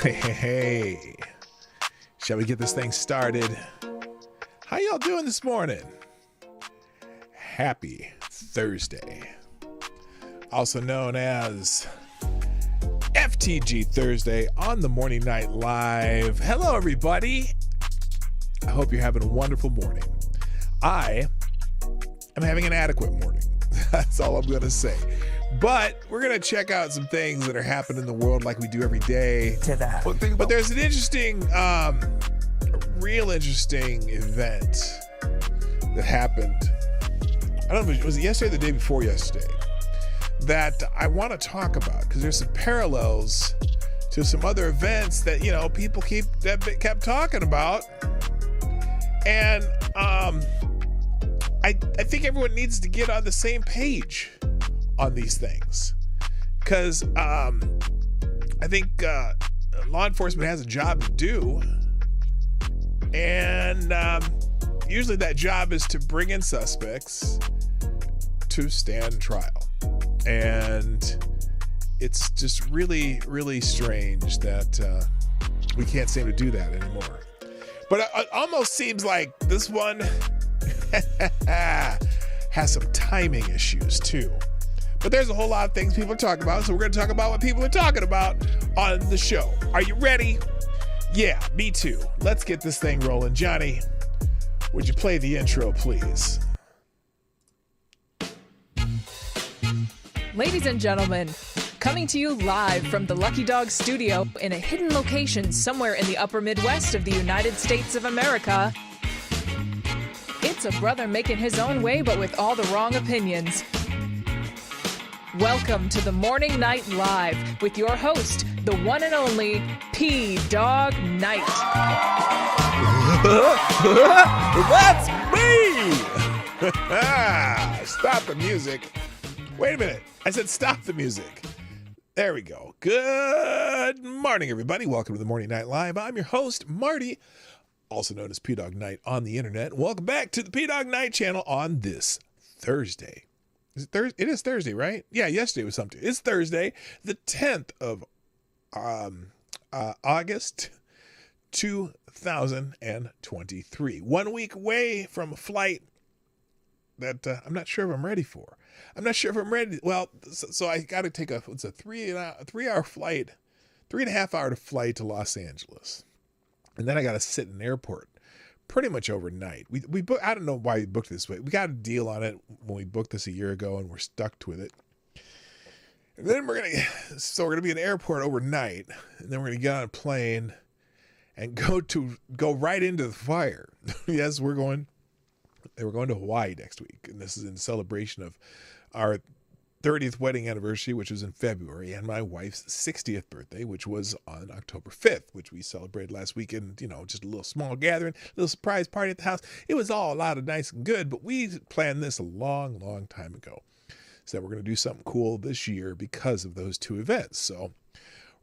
Hey, Shall we get this thing started? How y'all doing this morning? Happy Thursday. Also known as FTG Thursday on the Morning Night Live. Hello, everybody. I hope you're having a wonderful morning. I am having an adequate morning. That's all I'm going to say. But we're going to check out some things that are happening in the world like we do every day. To that. But there's an interesting, real interesting event that happened. I don't know if it was yesterday or the day before yesterday that I want to talk about because there's some parallels to some other events that, you know, people kept talking about. And I think everyone needs to get on the same page on these things because I think law enforcement has a job to do, and usually that job is to bring in suspects to stand trial. And it's just really, really strange that we can't seem to do that anymore. But it almost seems like this one has some timing issues too. But there's a whole lot of things people are talking about, so we're going to talk about what people are talking about on the show. Are you ready? Yeah, me too. Let's get this thing rolling. Johnny, would you play the intro, please? Ladies and gentlemen, coming to you live from the Lucky Dog studio in a hidden location somewhere in the upper Midwest of the United States of America, it's a brother making his own way but with all the wrong opinions. Welcome to the Morning Night Live with your host, the one and only P-Dog Knight. That's me! Stop the music. Wait a minute. I said stop the music. There we go. Good morning, everybody. Welcome to the Morning Night Live. I'm your host, Marty, also known as P-Dog Knight on the internet. Welcome back to the P-Dog Knight channel on this Thursday. Is it Thursday? It is Thursday, right? Yeah, yesterday was something. It's Thursday, the 10th of August, 2023. 1 week away from a flight that I'm not sure if I'm ready for. I'm not sure if I'm ready. Well, so I got to take a 3-hour flight, 3.5-hour flight to Los Angeles. And then I got to sit in an airport pretty much overnight. We booked, I don't know why we booked this way. We got a deal on it when we booked this a year ago and we're stuck with it. And then we're going to be in an airport overnight, and then we're going to get on a plane and go right into the fire. Yes, we're going to Hawaii next week. And this is in celebration of our 30th wedding anniversary, which was in February, and my wife's 60th birthday, which was on October 5th, which we celebrated last weekend. You know, just a little small gathering, a little surprise party at the house. It was all a lot of nice and good, but we planned this a long, long time ago. So we're going to do something cool this year because of those two events. So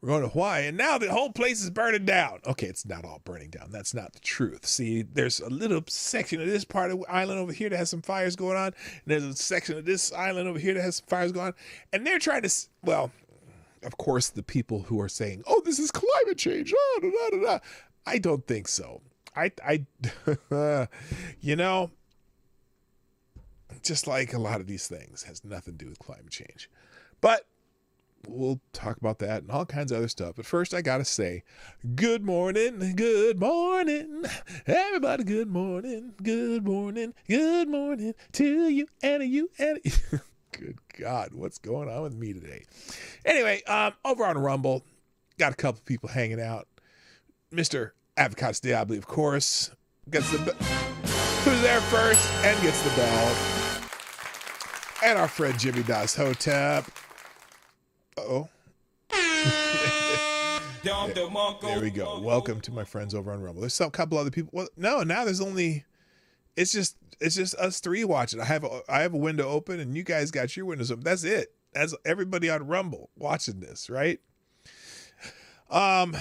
we're going to Hawaii, and now the whole place is burning down. Okay, it's not all burning down. That's not the truth. See, there's a little section of this part of the island over here that has some fires going on, and there's a section of this island over here that has some fires going on, and they're trying to, well, of course, the people who are saying, oh, this is climate change, I don't think so. I you know, just like a lot of these things, has nothing to do with climate change. But we'll talk about that and all kinds of other stuff. But first, I got to say, good morning, everybody. Good morning to you and you and good God, what's going on with me today? Anyway, over on Rumble, got a couple people hanging out. Mr. Avocados Diablo, of course, gets the who's there first and gets the bell. And our friend Jimmy Das Hotep. Uh-oh. There we go. Welcome to my friends over on Rumble. There's a couple other people. Well, no, now there's only, it's just us three watching. I have a window open and you guys got your windows open. That's it. That's everybody on Rumble watching this, right? Oh,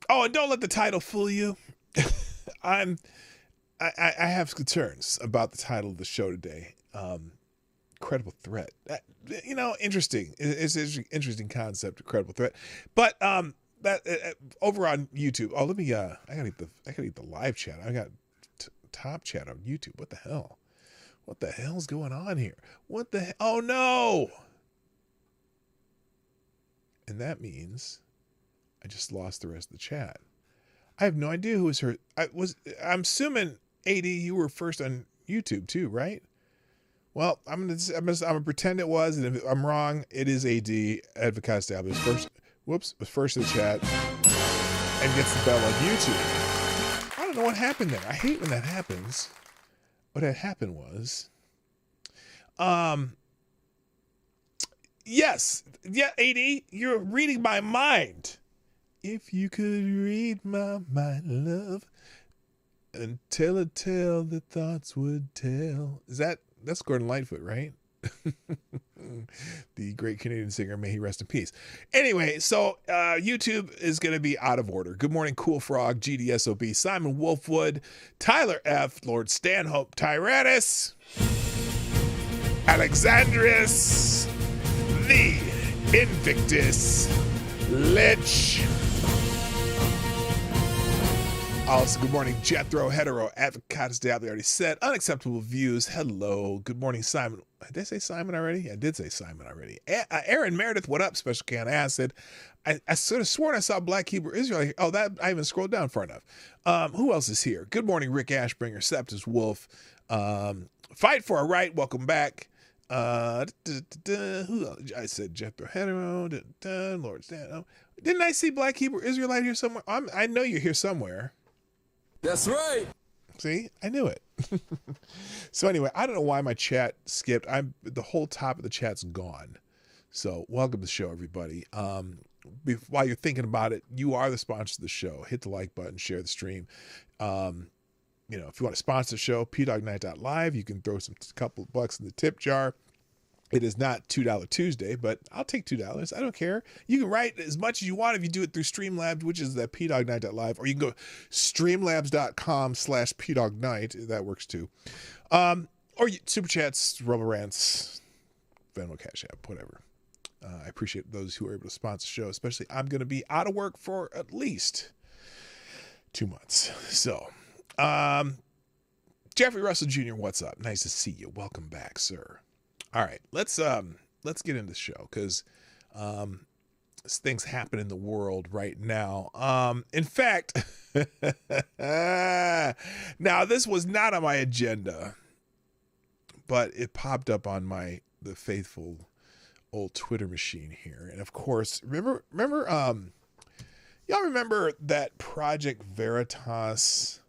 and don't let the title fool you. I have concerns about the title of the show today. Credible threat. You know, interesting. It's an interesting concept, a credible threat. But that over on YouTube. Oh, let me. I gotta eat the live chat. I got top chat on YouTube. What the hell? What the hell's going on here? What the? Oh no! And that means I just lost the rest of the chat. I have no idea who was her. I'm assuming AD. You were first on YouTube too, right? Well, I'm gonna pretend it was, and if I'm wrong, it is AD. Advocate Stab was first. Was first in the chat and gets the bell on YouTube. I don't know what happened there. I hate when that happens. What had happened was, yes, yeah, AD, you're reading my mind. If you could read my mind, love, and tell a tale that thoughts would tell. That's Gordon Lightfoot, right? The great Canadian singer, may he rest in peace. Anyway, so YouTube is going to be out of order. Good morning, Cool Frog, GDSOB, Simon Wolfwood, Tyler F., Lord Stanhope, Tyrannus, Alexandrus, the Invictus, Lich. Also, good morning, Jethro, Hetero, Advocatus Dab, they already said. Unacceptable views, hello. Good morning, Simon. Did I say Simon already? Yeah, I did say Simon already. Aaron Meredith, what up, Special Can Acid? I sort of sworn I saw Black Hebrew Israel. Oh, that I haven't scrolled down far enough. Who else is here? Good morning, Rick Ashbringer, Septus Wolf. Fight for a Right, welcome back. Who else? I said Jethro, Hetero, Lord Stan. Didn't I see Black Hebrew Israelite here somewhere? I know you're here somewhere. That's right. See, I knew it. So anyway, I don't know why my chat skipped. The whole top of the chat's gone. So welcome to the show, everybody. While you're thinking about it, you are the sponsor of the show. Hit the like button, share the stream. If you want to sponsor the show, pdognight.live. You can throw a couple bucks in the tip jar. It is not $2 Tuesday, but I'll take $2. I don't care. You can write as much as you want if you do it through Streamlabs, which is the pdognight.live, or you can go streamlabs.com/pdognight. That works too. Or super chats, rubber rants, Venmo, Cash App, whatever. I appreciate those who are able to sponsor the show, especially I'm going to be out of work for at least 2 months. So, Jeffrey Russell Jr., what's up? Nice to see you. Welcome back, sir. All right, let's get into the show because things happen in the world right now. In fact, now this was not on my agenda, but it popped up on the faithful old Twitter machine here, and of course, remember, y'all remember that Project Veritas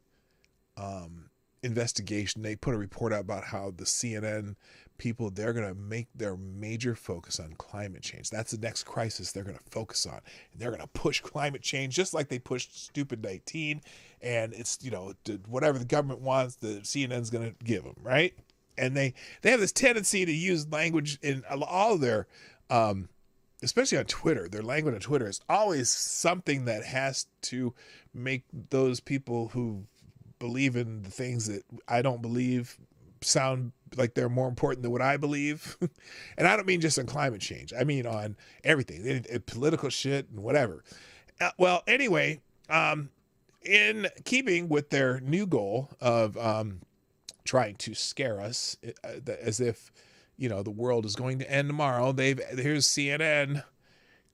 investigation? They put a report out about how the CNN people, they're going to make their major focus on climate change. That's the next crisis they're going to focus on. And they're going to push climate change just like they pushed stupid 19. And it's, whatever the government wants, the CNN's going to give them, right? And they have this tendency to use language in all of their, especially on Twitter. Their language on Twitter is always something that has to make those people who believe in the things that I don't believe sound like they're more important than what I believe. And I don't mean just on climate change. I mean on everything, political shit and whatever. Well, anyway, in keeping with their new goal of trying to scare us as if, the world is going to end tomorrow, here's CNN.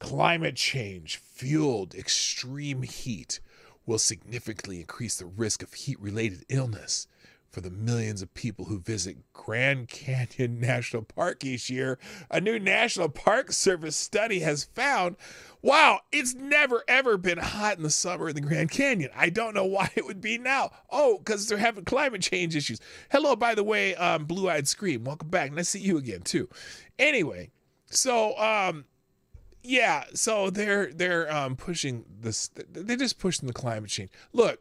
Climate change fueled extreme heat will significantly increase the risk of heat-related illness for the millions of people who visit Grand Canyon National Park each year. A new National Park Service study has found, wow, it's never ever been hot in the summer in the Grand Canyon. I don't know why it would be now. Oh, because they're having climate change issues. Hello, by the way, Blue-Eyed Scream. Welcome back. Nice to see you again, too. Anyway, so, yeah, so they're pushing this. They're just pushing the climate change. Look,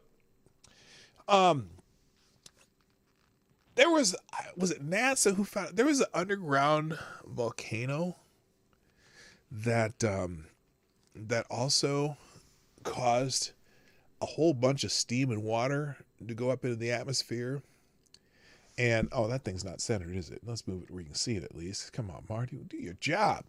there was it NASA who found there was an underground volcano that also caused a whole bunch of steam and water to go up into the atmosphere. And that thing's not centered, is it? Let's move it where you can see it at least. Come on, Marty, do your job.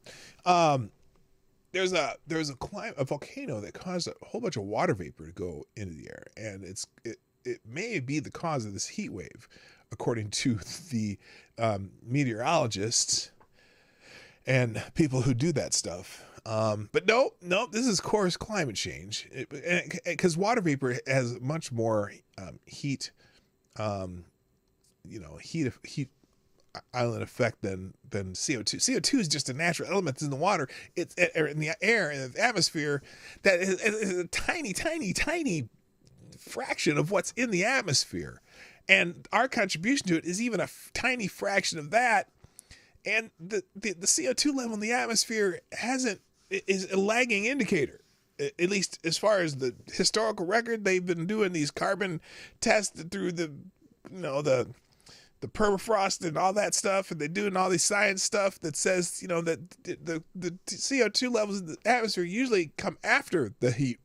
a volcano that caused a whole bunch of water vapor to go into the air, and it may be the cause of this heat wave, according to the meteorologists and people who do that stuff. But no, this is, of course, climate change, because water vapor has much more heat island effect than CO2. CO2 is just a natural element that's in the water. It's in the air, in the atmosphere, that is a tiny, tiny, tiny fraction of what's in the atmosphere. And our contribution to it is even a tiny fraction of that. And the CO2 level in the atmosphere is a lagging indicator. At least as far as the historical record, they've been doing these carbon tests through the permafrost and all that stuff, and they're doing all this science stuff that says, that the CO2 levels in the atmosphere usually come after the heat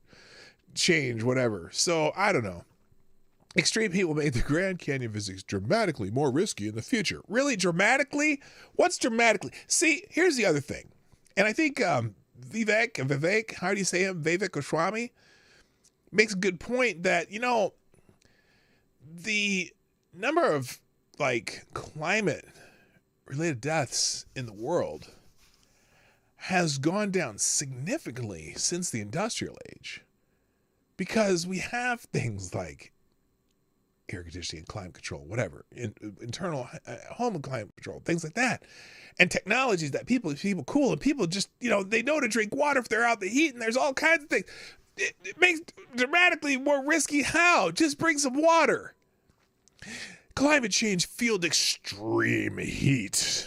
change, whatever. So I don't know. Extreme heat will make the Grand Canyon visits dramatically more risky in the future. Really, dramatically? What's dramatically? See, here's the other thing. And I think Vivek, how do you say him? Vivek Goswami makes a good point that, the number of climate related deaths in the world has gone down significantly since the industrial age, because we have things like air conditioning, climate control, whatever, internal home and climate control, things like that, and technologies that people cool, and people just, they know to drink water if they're out in the heat, and there's all kinds of things. It makes dramatically more risky. How? Just bring some water. Climate change fueled extreme heat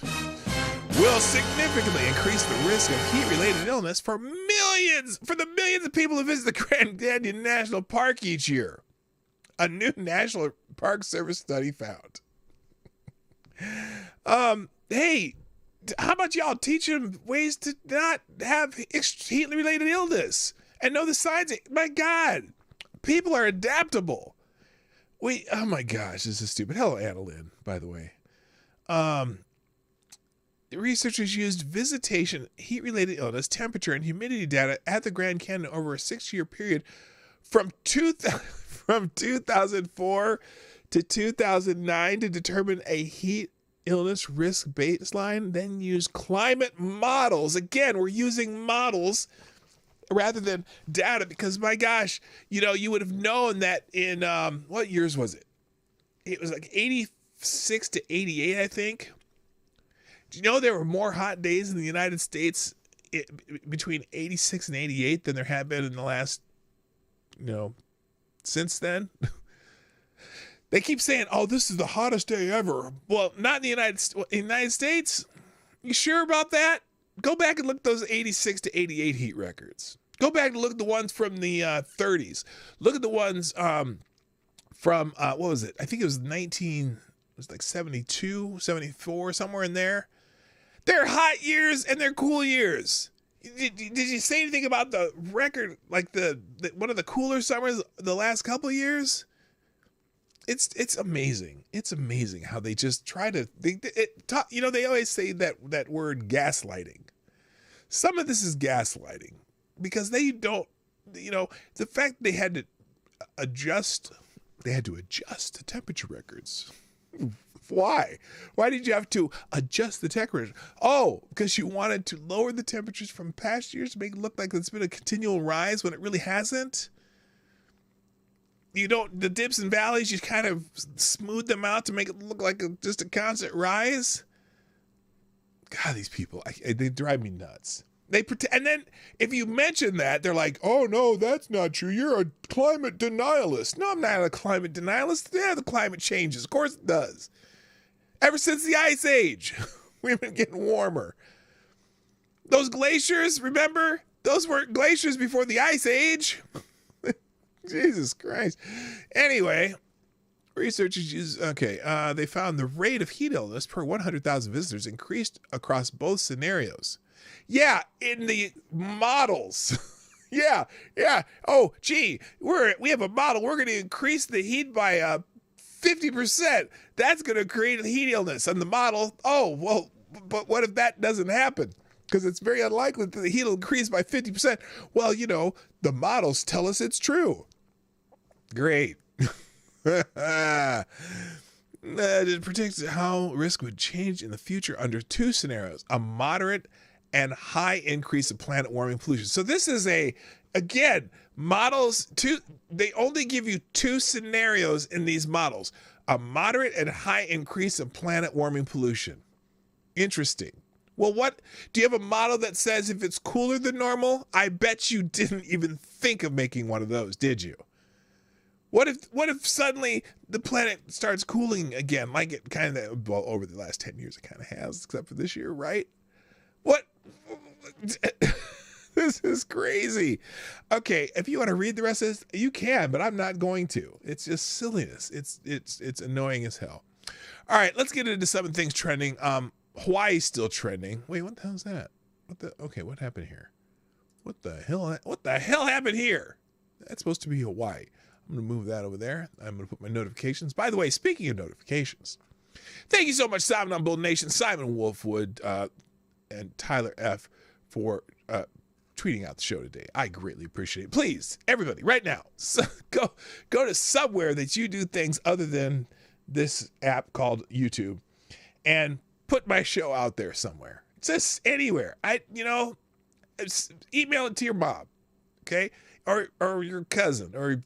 will significantly increase the risk of heat-related illness for the millions of people who visit the Grand Canyon National Park each year. A new National Park Service study found. Hey, how about y'all teach them ways to not have heat-related illness and know the signs? My God, people are adaptable. Oh my gosh, this is stupid. Hello, Annalyn, by the way. The researchers used visitation, heat-related illness, temperature, and humidity data at the Grand Canyon over a 6-year period from 2004 to 2009 to determine a heat illness risk baseline, then use climate models. Again, we're using models rather than data, because my gosh, you would have known that in, what years was it? It was 86 to 88, I think. Do you know there were more hot days in the United States between 86 and 88 than there have been in the last, since then? They keep saying, oh, this is the hottest day ever. Well, not in the United States. You sure about that? Go back and look at those 86 to 88 heat records. Go back and look at the ones from the 30s. Look at the ones from, what was it? I think it was 72, 74, somewhere in there. They're hot years and they're cool years. Did you say anything about the record, the one of the cooler summers the last couple of years? It's amazing. It's amazing how they just try to, they always say that word gaslighting. Some of this is gaslighting because they don't, the fact they had to adjust the temperature records. Why? Why did you have to adjust the temperature? Oh, because you wanted to lower the temperatures from past years to make it look like it's been a continual rise when it really hasn't? The dips and valleys, you kind of smooth them out to make it look like just a constant rise? God, these people, they drive me nuts. They pretend, and then if you mention that, they're like, oh no, that's not true. You're a climate denialist. No, I'm not a climate denialist. Yeah, the climate changes. Of course it does. Ever since the Ice Age, we've been getting warmer. Those glaciers, remember? Those weren't glaciers before the Ice Age. Jesus Christ. Anyway, researchers they found the rate of heat illness per 100,000 visitors increased across both scenarios. Yeah, in the models. yeah. Oh, gee, we have a model. We're going to increase the heat by 50%. That's going to create a heat illness. And the model, oh, well, but what if that doesn't happen? because it's very unlikely that the heat will increase by 50%. Well, the models tell us it's true. Great. It predicts how risk would change in the future under two scenarios: a moderate and high increase of planet warming pollution. So this is again, models, they only give you two scenarios in these models: a moderate and high increase of planet warming pollution. Interesting. Well, do you have a model that says if it's cooler than normal? I bet you didn't even think of making one of those, did you? What if suddenly the planet starts cooling again, like it kind of, well, over the last 10 years it kind of has, except for this year, right? What? This is crazy. Okay, if you want to read the rest of this, you can, but I'm not going to. It's just silliness. It's annoying as hell. All right, let's get into some of the things trending. Hawaii's still trending. Wait, what the hell is that? What happened here? What the hell happened here? That's supposed to be Hawaii. I'm going to move that over there. I'm going to put my notifications. By the way, speaking of notifications, thank you so much, Simon on Bull Nation, Simon Wolfwood, and Tyler F. for tweeting out the show today. I greatly appreciate it. Please, everybody, right now, go to somewhere that you do things other than this app called YouTube and put my show out there somewhere. Just anywhere. Email it to your mom, okay? Or your cousin, or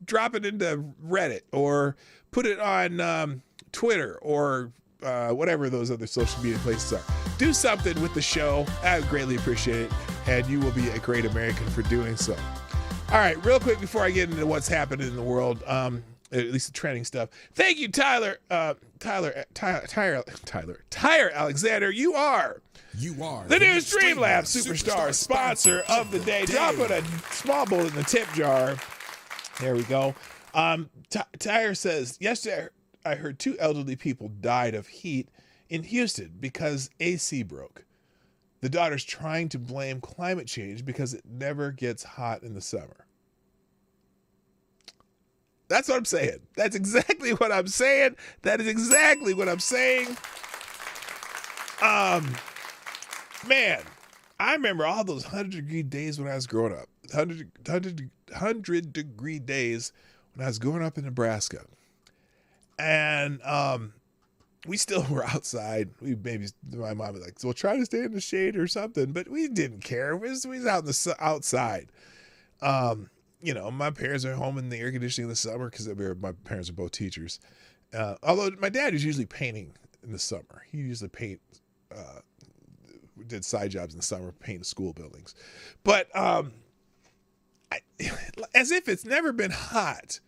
drop it into Reddit, or put it on Twitter, or whatever those other social media places are. Do something with the show. I would greatly appreciate it, and you will be a great American for doing so. All right, real quick before I get into what's happening in the world, at least the trending stuff. Thank you, Tyler Alexander. You are the new Streamlabs Superstar sponsor of the day. Drop it a small bowl in the tip jar. There we go. Tyler says, yesterday I heard 2 elderly people died of heat in Houston because AC broke. The daughter's trying to blame climate change because it never gets hot in the summer. That's what I'm saying. That's exactly what I'm saying. That is exactly what I'm saying. Man, I remember all those 100-degree days when I was growing up. 100-degree days when I was growing up in Nebraska. And we still were outside. My mom was like, "So we'll try to stay in the shade or something," but we didn't care. We was out in the outside. My parents are home in the air conditioning in the summer because my parents are both teachers. Although my dad is usually painting in the summer. He usually did side jobs in the summer, painting school buildings. But as if it's never been hot.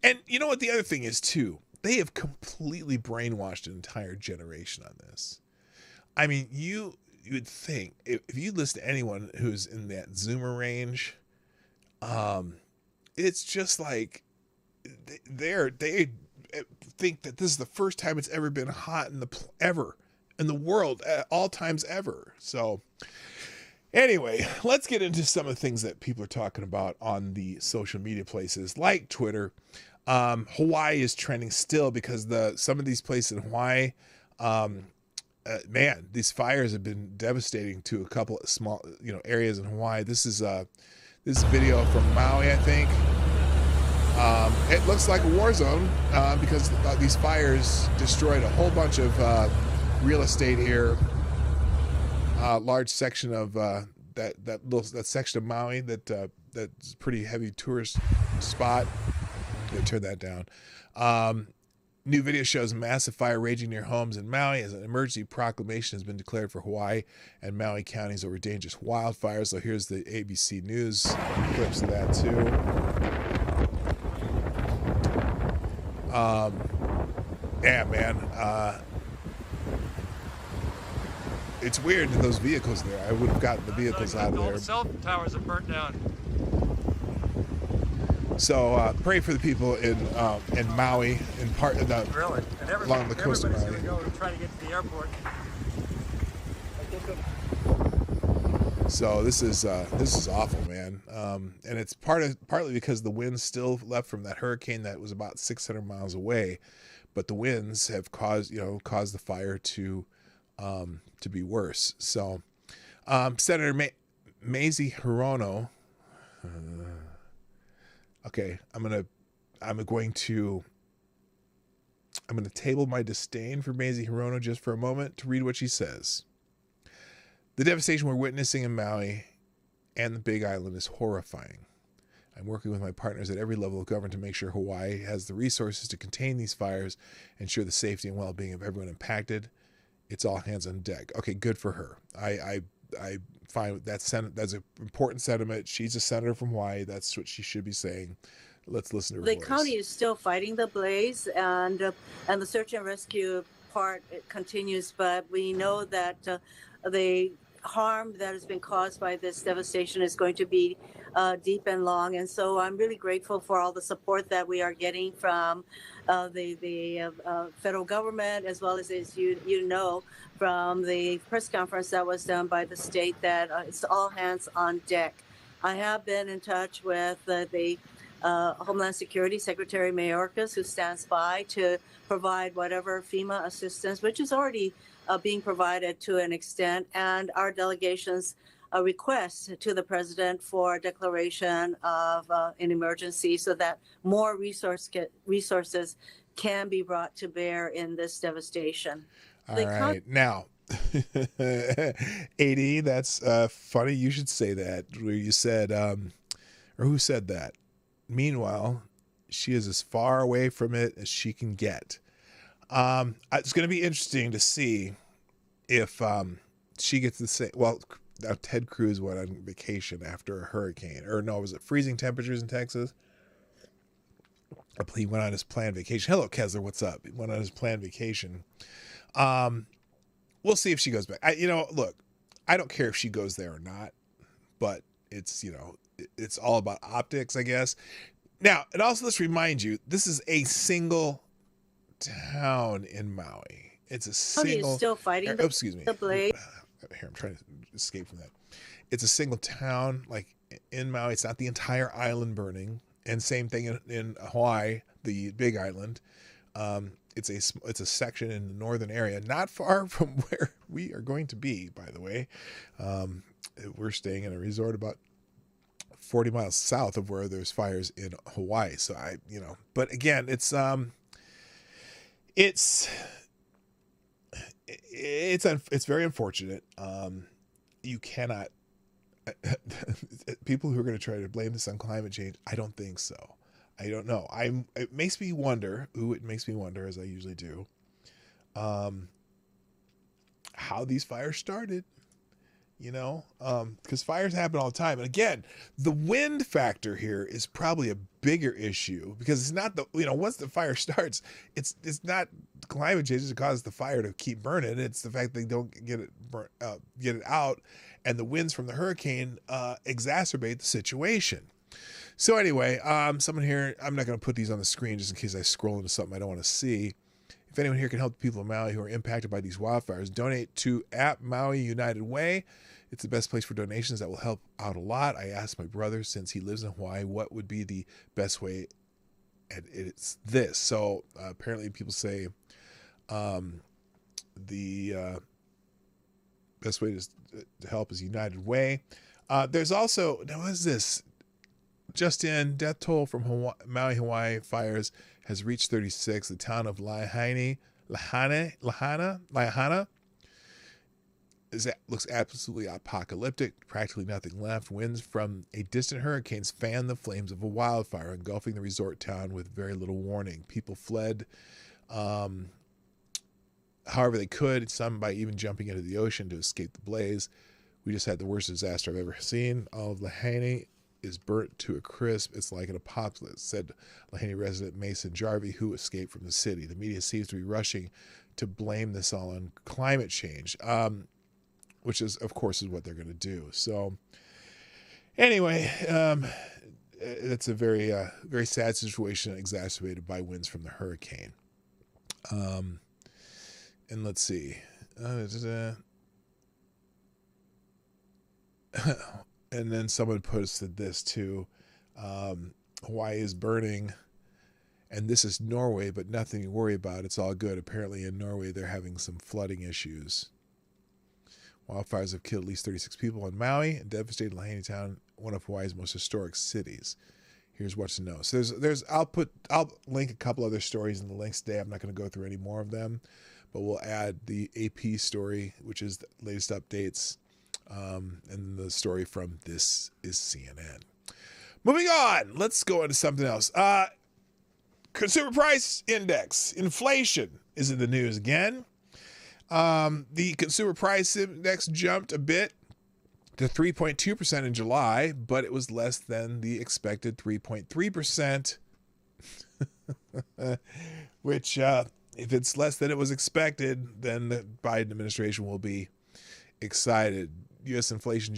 And you know what the other thing is too? They have completely brainwashed an entire generation on this. I mean, you would think if you listen to anyone who's in that Zoomer range, it's just like they think that this is the first time it's ever been hot in the world at all times ever. So anyway, let's get into some of the things that people are talking about on the social media places like Twitter. Hawaii is trending still because some of these places in Hawaii, these fires have been devastating to a couple of small, areas in Hawaii. This is video from Maui, I think. It looks like a war zone because these fires destroyed a whole bunch of real estate here. Large section of that section of Maui that's a pretty heavy tourist spot. Turn that down. New video shows a massive fire raging near homes in Maui as an emergency proclamation has been declared for Hawaii and Maui counties over dangerous wildfires. So here's the ABC News clips of that too. Yeah, man. It's weird that those vehicles there. I would have gotten the vehicles out of there. All the cell towers are burnt down. So pray for the people in Maui, in part of the Really? And along the coast of Maui. Everybody's going to go and try to get to the airport. So this is awful, man. And it's partly because the winds still left from that hurricane that was about 600 miles away, but the winds have caused the fire to be worse. So Senator Mazie Hirono. Okay, I'm going to table my disdain for Mazie Hirono just for a moment to read what she says. The devastation we're witnessing in Maui and the Big Island is horrifying. I'm working with my partners at every level of government to make sure Hawaii has the resources to contain these fires and ensure the safety and well-being of everyone impacted. It's all hands on deck. Okay, good for her. I find that's an important sentiment. She's a senator from Hawaii. That's what she should be saying. Let's listen to her The voice. county is still fighting the blaze, and the search and rescue part continues. But we know that the harm that has been caused by this devastation is going to be deep and long. And so I'm really grateful for all the support that we are getting from the federal government, as well as you know, from the press conference that was done by the state, that it's all hands on deck. I have been in touch with the Homeland Security Secretary Mayorkas, who stands by to provide whatever FEMA assistance, which is already being provided to an extent, and our delegation's request to the president for a declaration of an emergency so that more resources can be brought to bear in this devastation. All right. Now, AD, that's funny you should say that, where you said, or who said that? Meanwhile, she is as far away from it as she can get. It's going to be interesting to see if she gets the same. Well, Ted Cruz went on vacation after a hurricane, or no, was it freezing temperatures in Texas? He went on his planned vacation. Hello, Kessler, what's up? He went on his planned vacation. We'll see if she goes back. Look, I don't care if she goes there or not, but it's all about optics, I guess. Now, and also let's remind you, this is a single town in Maui. It's a single. Still fighting the blaze. Here, I'm trying to escape from that. It's a single town, like in Maui. It's not the entire island burning. And same thing in Hawaii, the Big Island. It's a section in the northern area, not far from where we are going to be, by the way. We're staying in a resort about 40 miles south of where there's fires in Hawaii. So but again, it's very unfortunate. You cannot, people who are going to try to blame this on climate change, I don't think so. I don't know. It makes me wonder, as I usually do, how these fires started, because fires happen all the time. And again, the wind factor here is probably a bigger issue, because it's not once the fire starts, it's not climate change that causes the fire to keep burning. It's the fact they don't get it out, and the winds from the hurricane exacerbate the situation. So anyway, someone here, I'm not going to put these on the screen just in case I scroll into something I don't want to see. If anyone here can help the people of Maui who are impacted by these wildfires, donate to @Maui United Way. It's the best place for donations. That will help out a lot. I asked my brother, since he lives in Hawaii, what would be the best way, and it's this. So apparently people say the best way to help is United Way. There's also, now what is this? Just in, death toll from Maui, Hawaii fires has reached 36. The town of Lahaina looks absolutely apocalyptic. Practically nothing left. Winds from a distant hurricane fan the flames of a wildfire, engulfing the resort town with very little warning. People fled however they could, some by even jumping into the ocean to escape the blaze. We just had the worst disaster I've ever seen. All of Lahaina is burnt to a crisp. It's like an apocalypse, said Lahaina resident Mason Jarvie, who escaped from the city. The media seems to be rushing to blame this all on climate change, which is, of course, is what they're going to do. So anyway, it's a very, very sad situation, exacerbated by winds from the hurricane. And let's see. And then someone posted this too. Hawaii is burning, and this is Norway, but nothing to worry about. It's all good. Apparently in Norway, they're having some flooding issues. Wildfires have killed at least 36 people on Maui and devastated Lahaina Town, one of Hawaii's most historic cities. Here's what to know. So I'll link a couple other stories in the links today. I'm not going to go through any more of them, but we'll add the AP story, which is the latest updates, and the story from This is CNN. Moving on, let's go into something else. Consumer price index, inflation is in the news again. The consumer price index jumped a bit to 3.2% in July, but it was less than the expected 3.3%, which if it's less than it was expected, then the Biden administration will be excited. U.S. inflation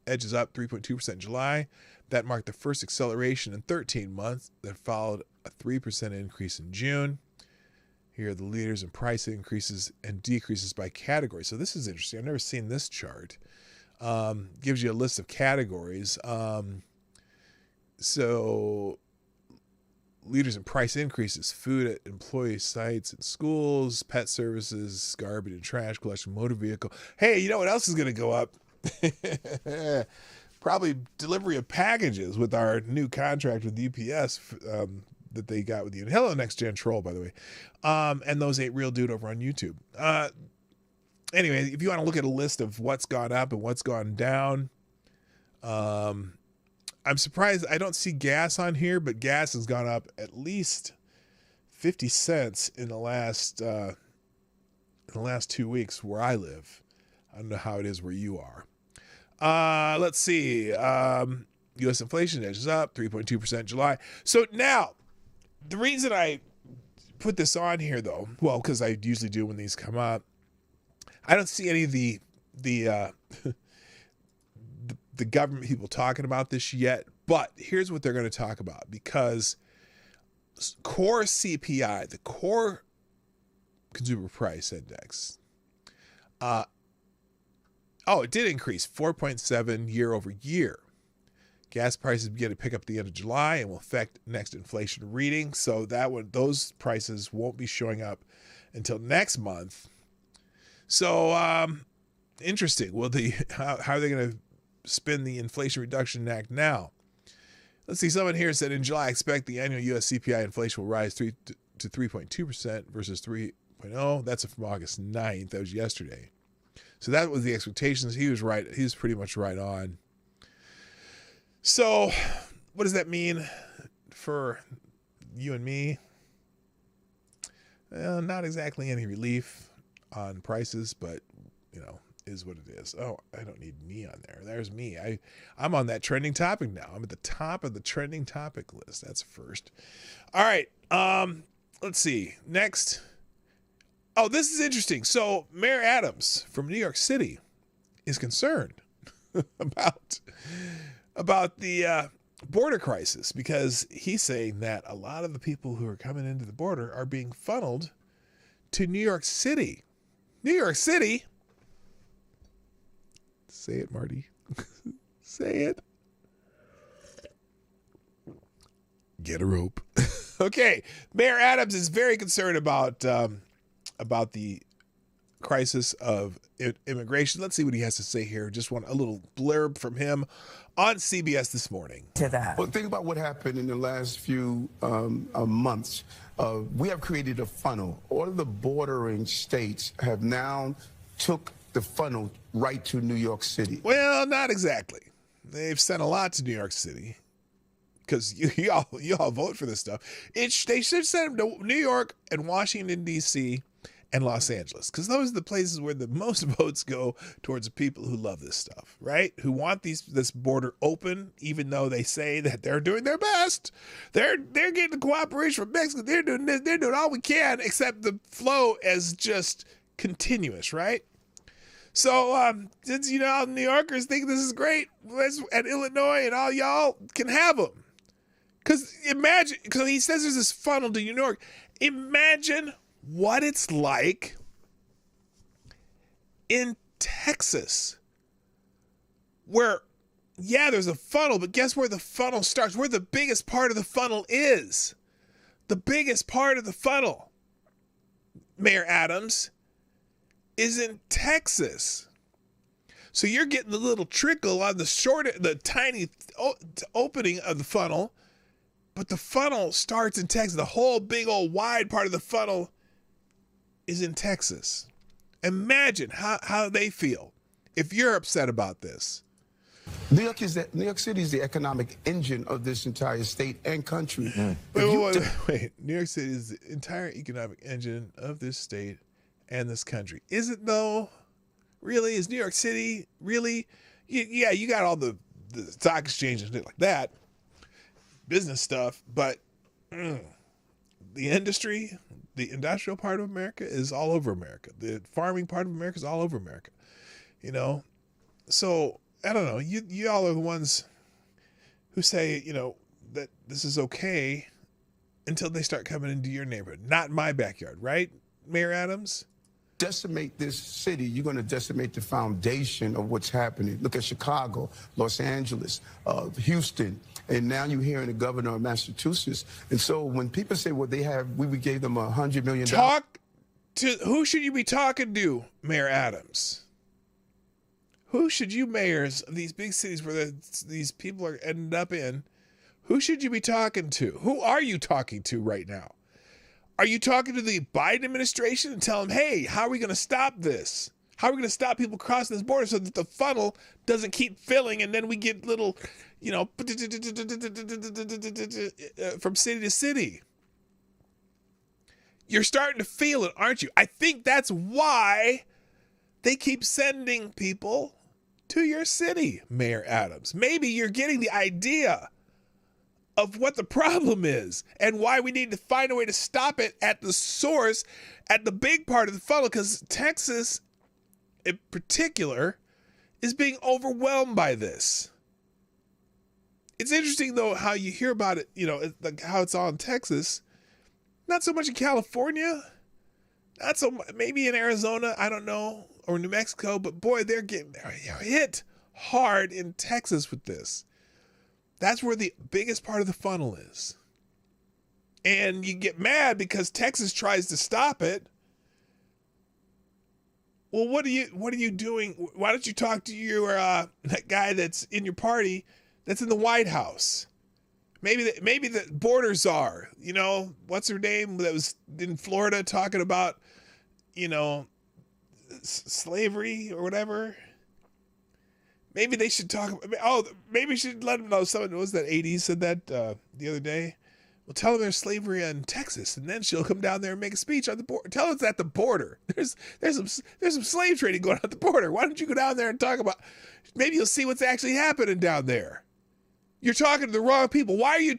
edges up 3.2% in July. That marked the first acceleration in 13 months that followed a 3% increase in June. Here are the leaders in price increases and decreases by category. So this is interesting. I've never seen this chart. Gives you a list of categories. So leaders in price increases: food at employee sites and schools, pet services, garbage and trash collection, motor vehicle. Hey, you know what else is going to go up? Probably delivery of packages with our new contract with UPS that they got with you. Hello, Next Gen Troll, by the way. And those ain't real dude over on YouTube. Anyway, if you want to look at a list of what's gone up and what's gone down, I'm surprised I don't see gas on here, but gas has gone up at least 50 cents in the last 2 weeks where I live. I don't know how it is where you are. Let's see. U.S. inflation edges up 3.2% in July. So now, the reason I put this on here, though, well, because I usually do when these come up, I don't see any of the government people talking about this yet. But here's what they're going to talk about, because core CPI, the core consumer price index, it did increase 4.7 year over year. Gas prices begin to pick up at the end of July and will affect next inflation reading. So those prices won't be showing up until next month. So interesting. Well, how are they going to spin the Inflation Reduction Act now? Let's see. Someone here said in July, I expect the annual U.S. CPI inflation will rise to 3.2% versus 3.0. That's from August 9th. That was yesterday. So that was the expectations. He was right. He was pretty much right on. So what does that mean for you and me? Not exactly any relief on prices, but, is what it is. Oh, I don't need me on there. There's me. I'm on that trending topic now. I'm at the top of the trending topic list. That's first. All right. Let's see. Next. Oh, this is interesting. So Mayor Adams from New York City is concerned about the border crisis, because he's saying that a lot of the people who are coming into the border are being funneled to New York City. New York City? Say it, Marty. Say it. Get a rope. Okay. Mayor Adams is very concerned about the crisis of immigration. Let's see what he has to say here. Just want a little blurb from him on CBS this morning. To that. Well, think about what happened in the last few months. We have created a funnel. All of the bordering states have now took the funnel right to New York City. Well, not exactly. They've sent a lot to New York City, because you all vote for this stuff. They should send them to New York and Washington, D.C., and Los Angeles, because those are the places where the most votes go towards the people who love this stuff, right? Who want this border open, even though they say that they're doing their best. They're getting the cooperation from Mexico. They're doing this. They're doing all we can, except the flow is just continuous, right? So, since all New Yorkers think this is great, and Illinois and all y'all can have them. Because imagine, because he says there's this funnel to New York. Imagine what it's like in Texas, where, there's a funnel, but guess where the funnel starts? Where the biggest part of the funnel is. The biggest part of the funnel, Mayor Adams, is in Texas. So you're getting the little trickle on the tiny opening of the funnel, but the funnel starts in Texas. The whole big old wide part of the funnel is in Texas. Imagine how they feel if you're upset about this. New York City is the economic engine of this entire state and country. Wait. New York City is the entire economic engine of this state and this country. Is it though? Really? Is New York City really? Yeah, you got all the stock exchange and shit like that, business stuff, but the industry, the industrial part of America is all over America. The farming part of America is all over America. You know? So, I don't know. You all are the ones who say, you know, that this is okay until they start coming into your neighborhood. Not my backyard, right, Mayor Adams? Decimate this city, you're going to decimate the foundation of what's happening. Look at Chicago, Los Angeles, Houston, and now you're hearing the governor of Massachusetts. And so when people say, well, we gave them $100 million. Who should you be talking to, Mayor Adams? Who should you, mayors of these big cities where these people are ending up in, who should you be talking to? Who are you talking to right now? Are you talking to the Biden administration and tell them, hey, how are we going to stop this? How are we going to stop people crossing this border so that the funnel doesn't keep filling and then we get little, you know, from city to city? You're starting to feel it, aren't you? I think that's why they keep sending people to your city, Mayor Adams. Maybe you're getting the idea of what the problem is and why we need to find a way to stop it at the source, at the big part of the funnel, because Texas in particular is being overwhelmed by this. It's interesting, though, how you hear about it, you know, like how it's all in Texas. Not so much in California. Not so much, maybe in Arizona, I don't know, or New Mexico, but boy, they're getting hit hard in Texas with this. That's where the biggest part of the funnel is. And you get mad because Texas tries to stop it. Well, what are you doing? Why don't you talk to your that guy that's in your party that's in the White House? Maybe the border czar, you know, what's her name, that was in Florida talking about, you know, slavery or whatever. Maybe they should talk. Maybe we should let them know. Someone was that 80s said that the other day. Well, tell them there's slavery in Texas, and then she'll come down there and make a speech on the border. Tell them it's at the border. There's some slave trading going on at the border. Why don't you go down there and talk about? Maybe you'll see what's actually happening down there. You're talking to the wrong people. Why are you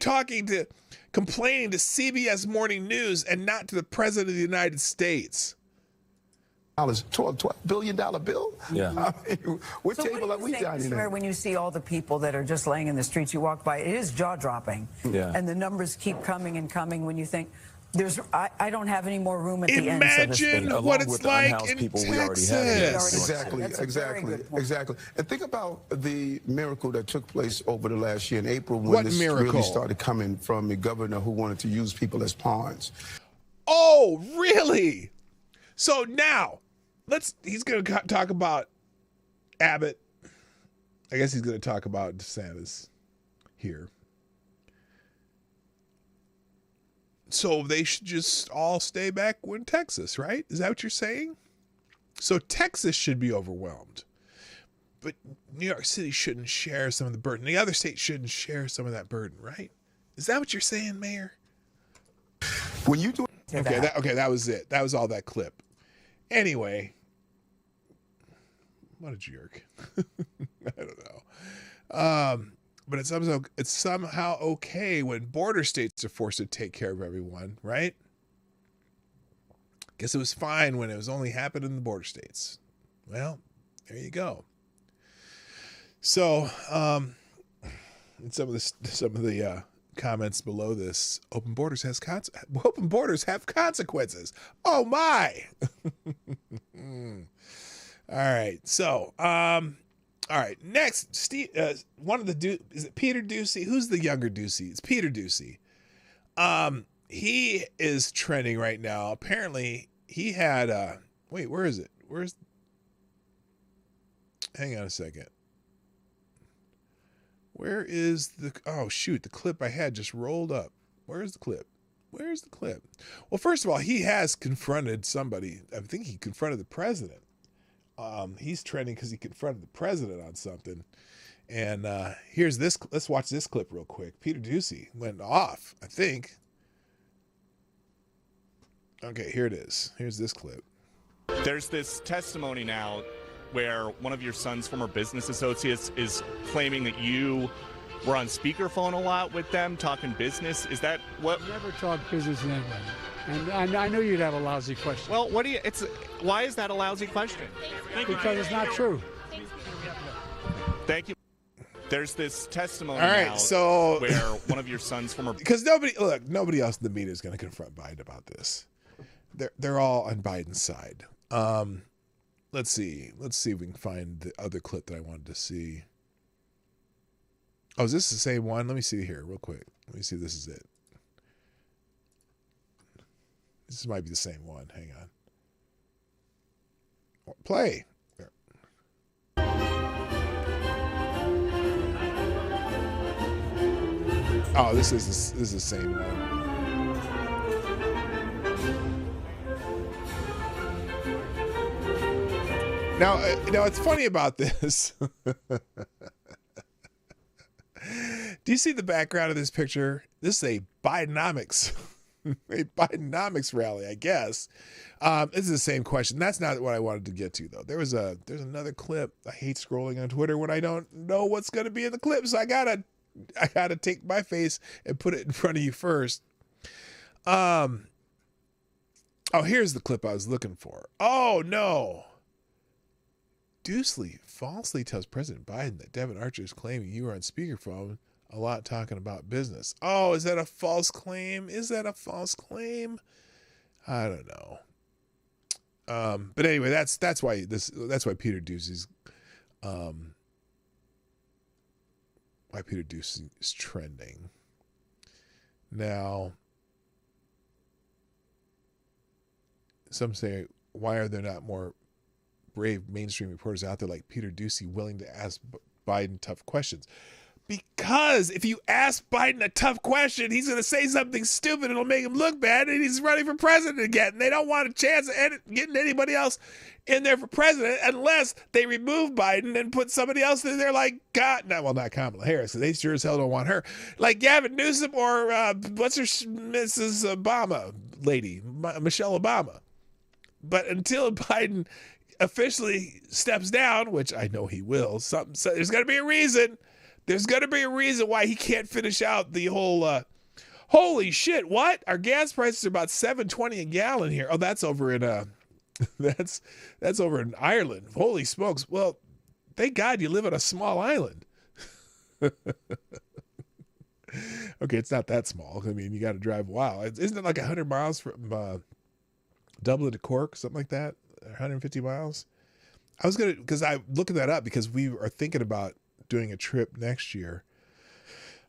complaining to CBS Morning News and not to the President of the United States? $12 billion bill? Yeah. I mean, what So table are we dining at? when you see all the people that are just laying in the streets, you walk by, it is jaw-dropping. Yeah. And the numbers keep coming and coming when you think, I don't have any more room at the end, so to speak. Imagine what it's like in people Texas. we already have. Exactly, That's a very exactly, good point. exactly. And think about the miracle that took place over the last year in April when What this miracle? really started coming from a governor who wanted to use people as pawns. Oh, really? So now, he's going to talk about Abbott. I guess he's going to talk about DeSantis here. So they should just all stay back in Texas, right? Is that what you're saying? So Texas should be overwhelmed. But New York City shouldn't share some of the burden. The other states shouldn't share some of that burden, right? Is that what you're saying, Mayor? When you do Okay, that was it. That was all that clip. Anyway, what a jerk. I don't know. But it's somehow okay when border states are forced to take care of everyone, right? Guess it was fine when it was only happening in the border states. Well, there you go. So, in some of the comments below this, open borders have consequences. Oh my! All right, so all right, next, Steve. One of the is it Peter Ducey? Who's the younger Ducey? It's Peter Ducey. He is trending right now. Apparently, he had wait, where is it? Hang on a second. Where is the... Oh, shoot. The clip I had just rolled up. Where's the clip? Where's the clip? Well, first of all, he has confronted somebody. I think he confronted the president. He's trending because he confronted the president on something. And here's this. Let's watch this clip real quick. Peter Doocy went off, I think. Okay, here it is. Here's this clip. There's this testimony now where one of your son's former business associates is claiming that you were on speakerphone a lot with them talking business. Is that what? Never talk business in anybody. And I knew you'd have a lousy question. Well, why is that a lousy question? Because it's not true. Thank you. There's this testimony All right, now so where one of your son's former... Because nobody else in the media is going to confront Biden about this. They're all on Biden's side. Let's see if we can find the other clip that I wanted to see. Oh, is this the same one? Let me see here real quick. Let me see if this is it. This might be the same one. Hang on. Play. There. Oh, this is the same one. Now, it's funny about this. Do you see the background of this picture? This is a Bidenomics, a Bidenomics rally, I guess. This is the same question. That's not what I wanted to get to, though. There's another clip. I hate scrolling on Twitter when I don't know what's going to be in the clip, so I gotta take my face and put it in front of you first. Oh, here's the clip I was looking for. Oh no. Doocy falsely tells President Biden that Devin Archer is claiming you were on speakerphone a lot talking about business. Oh, is that a false claim? Is that a false claim? I don't know. But anyway, that's why Peter Doocy's is trending. Now, some say, why are there not more brave mainstream reporters out there like Peter Doocy willing to ask Biden tough questions? Because if you ask Biden a tough question, he's going to say something stupid. It'll make him look bad, and he's running for president again. And they don't want a chance of getting anybody else in there for president unless they remove Biden and put somebody else in there like not Kamala Harris. They sure as hell don't want her. Like Gavin Newsom or what's her Mrs. Obama lady, Michelle Obama. But until Biden officially steps down, which I know he will, so there's got to be a reason. There's got to be a reason why he can't finish out the whole. Holy shit! What? Our gas prices are about $7.20 a gallon here. Oh, that's over in that's over in Ireland. Holy smokes! Well, thank God you live on a small island. Okay, it's not that small. I mean, you got to drive a while. Isn't it like 100 miles from Dublin to Cork, something like that? 150 miles. I was because I'm looking that up because we are thinking about doing a trip next year.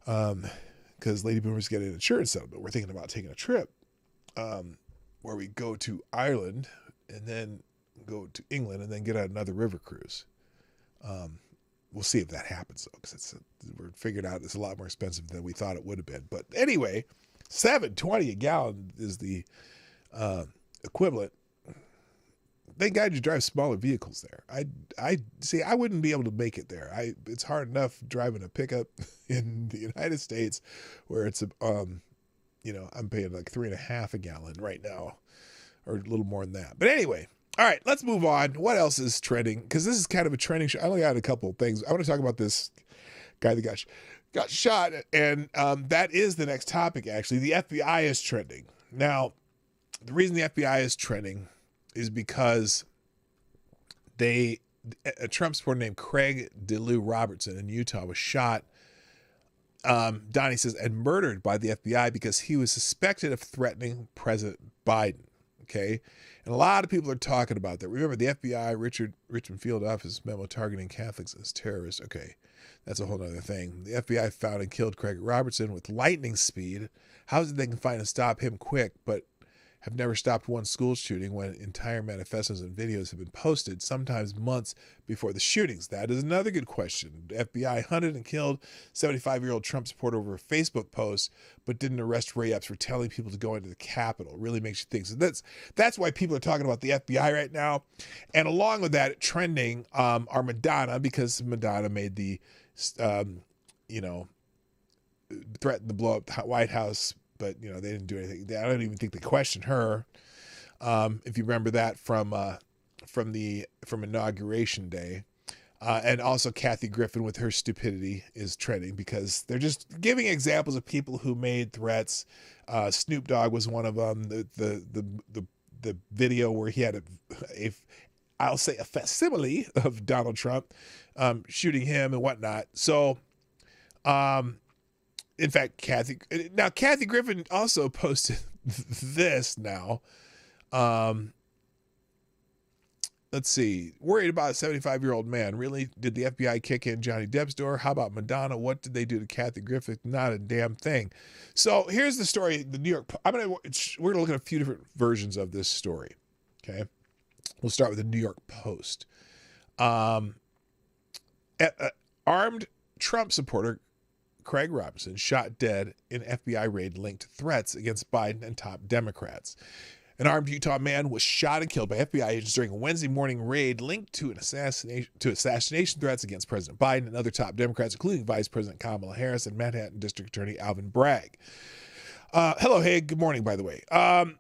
Because Lady Boomer's getting an insurance settlement. We're thinking about taking a trip where we go to Ireland and then go to England and then get on another river cruise. We'll see if that happens though, because we're figured out it's a lot more expensive than we thought it would have been. But anyway, $7.20 a gallon is the equivalent. Thank God you drive smaller vehicles there. I see. I wouldn't be able to make it there. It's hard enough driving a pickup in the United States, where it's I'm paying like $3.50 a gallon right now, or a little more than that. But anyway, all right, let's move on. What else is trending? Because this is kind of a trending show. I only got a couple of things. I want to talk about this guy that got shot, and that is the next topic. Actually, the FBI is trending now. The reason the FBI is trending is because a Trump supporter named Craig DeLue Robertson in Utah was shot, Donnie says, and murdered by the FBI because he was suspected of threatening President Biden. Okay. And a lot of people are talking about that. Remember, the FBI, Richmond Field Office memo targeting Catholics as terrorists. Okay. That's a whole other thing. The FBI found and killed Craig Robertson with lightning speed. How is it they can find and stop him quick, but have never stopped one school shooting when entire manifestos and videos have been posted, sometimes months before the shootings? That is another good question. The FBI hunted and killed 75-year-old Trump supporter over a Facebook post, but didn't arrest Ray Epps for telling people to go into the Capitol. Really makes you think. So that's why people are talking about the FBI right now. And along with that, trending are Madonna, because Madonna made the, threatened to blow up the White House, but they didn't do anything. I don't even think they questioned her. If you remember that from Inauguration Day, and also Kathy Griffin with her stupidity is trending because they're just giving examples of people who made threats. Snoop Dogg was one of them. The video where he had a facsimile of Donald Trump shooting him and whatnot. So, in fact, Kathy Griffin also posted this now. Let's see. Worried about a 75-year-old man. Really? Did the FBI kick in Johnny Depp's door? How about Madonna? What did they do to Kathy Griffin? Not a damn thing. So here's the story. The New York. We're going to look at a few different versions of this story. Okay. We'll start with the New York Post. Armed Trump supporter Craig Robinson shot dead in FBI raid linked to threats against Biden and top Democrats. An armed Utah man was shot and killed by FBI agents during a Wednesday morning raid linked to assassination threats against President Biden and other top Democrats, including Vice President Kamala Harris and Manhattan District Attorney Alvin Bragg. Hello, hey, good morning, by the way. Am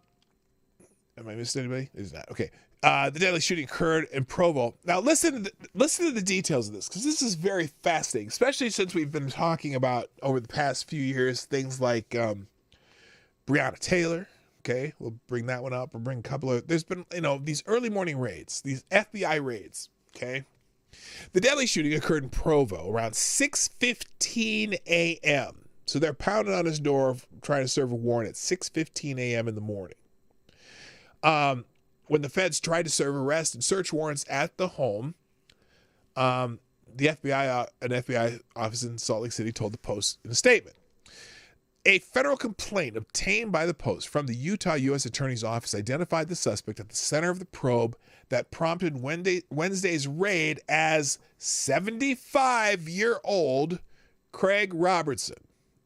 I missed anybody? It is not. Okay. The deadly shooting occurred in Provo. Now, listen to the details of this, because this is very fascinating, especially since we've been talking about over the past few years things like Breonna Taylor. Okay, we'll bring that one up. We'll bring a couple of. There's been these early morning raids, these FBI raids. Okay, the deadly shooting occurred in Provo around 6:15 a.m. So they're pounding on his door trying to serve a warrant at 6:15 a.m. in the morning. When the feds tried to serve arrest and search warrants at the home, the FBI, an FBI office in Salt Lake City, told the Post in a statement. A federal complaint obtained by the Post from the Utah U.S. Attorney's Office identified the suspect at the center of the probe that prompted Wednesday's raid as 75-year-old Craig Robertson.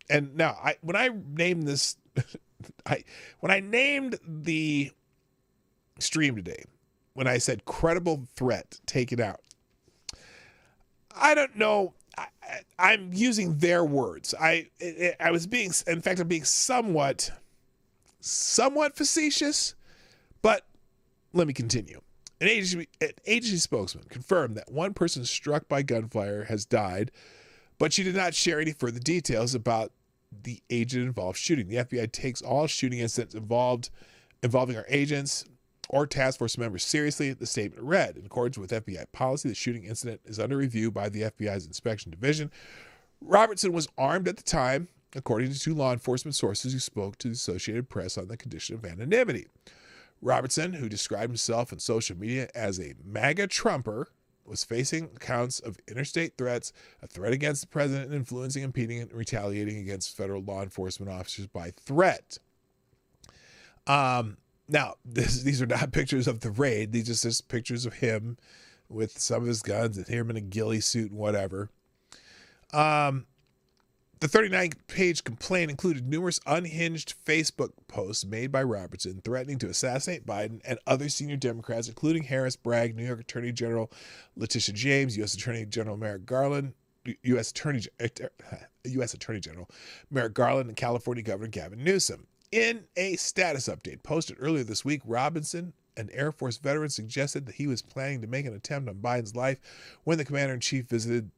And now, when I named this, when I named the stream today, when I said credible threat taken out, I don't know. I'm using their words. I'm being somewhat facetious, but let me continue. An agency spokesman confirmed that one person struck by gunfire has died, but she did not share any further details about the agent-involved shooting. The FBI takes all shooting incidents involving our agents or task force members seriously, the statement read. In accordance with FBI policy, the shooting incident is under review by the FBI's Inspection Division. Robertson was armed at the time, according to two law enforcement sources who spoke to the Associated Press on the condition of anonymity. Robertson, who described himself on social media as a MAGA Trumper, was facing counts of interstate threats, a threat against the president, and influencing, impeding, and retaliating against federal law enforcement officers by threat. Now, these are not pictures of the raid. These are just pictures of him with some of his guns and him in a ghillie suit and whatever. The 39-page complaint included numerous unhinged Facebook posts made by Robertson threatening to assassinate Biden and other senior Democrats, including Harris, Bragg, New York Attorney General Letitia James, U.S. Attorney General Merrick Garland, U.S. Attorney General Merrick Garland, and California Governor Gavin Newsom. In a status update posted earlier this week, Robinson, an Air Force veteran, suggested that he was planning to make an attempt on Biden's life when the commander-in-chief visited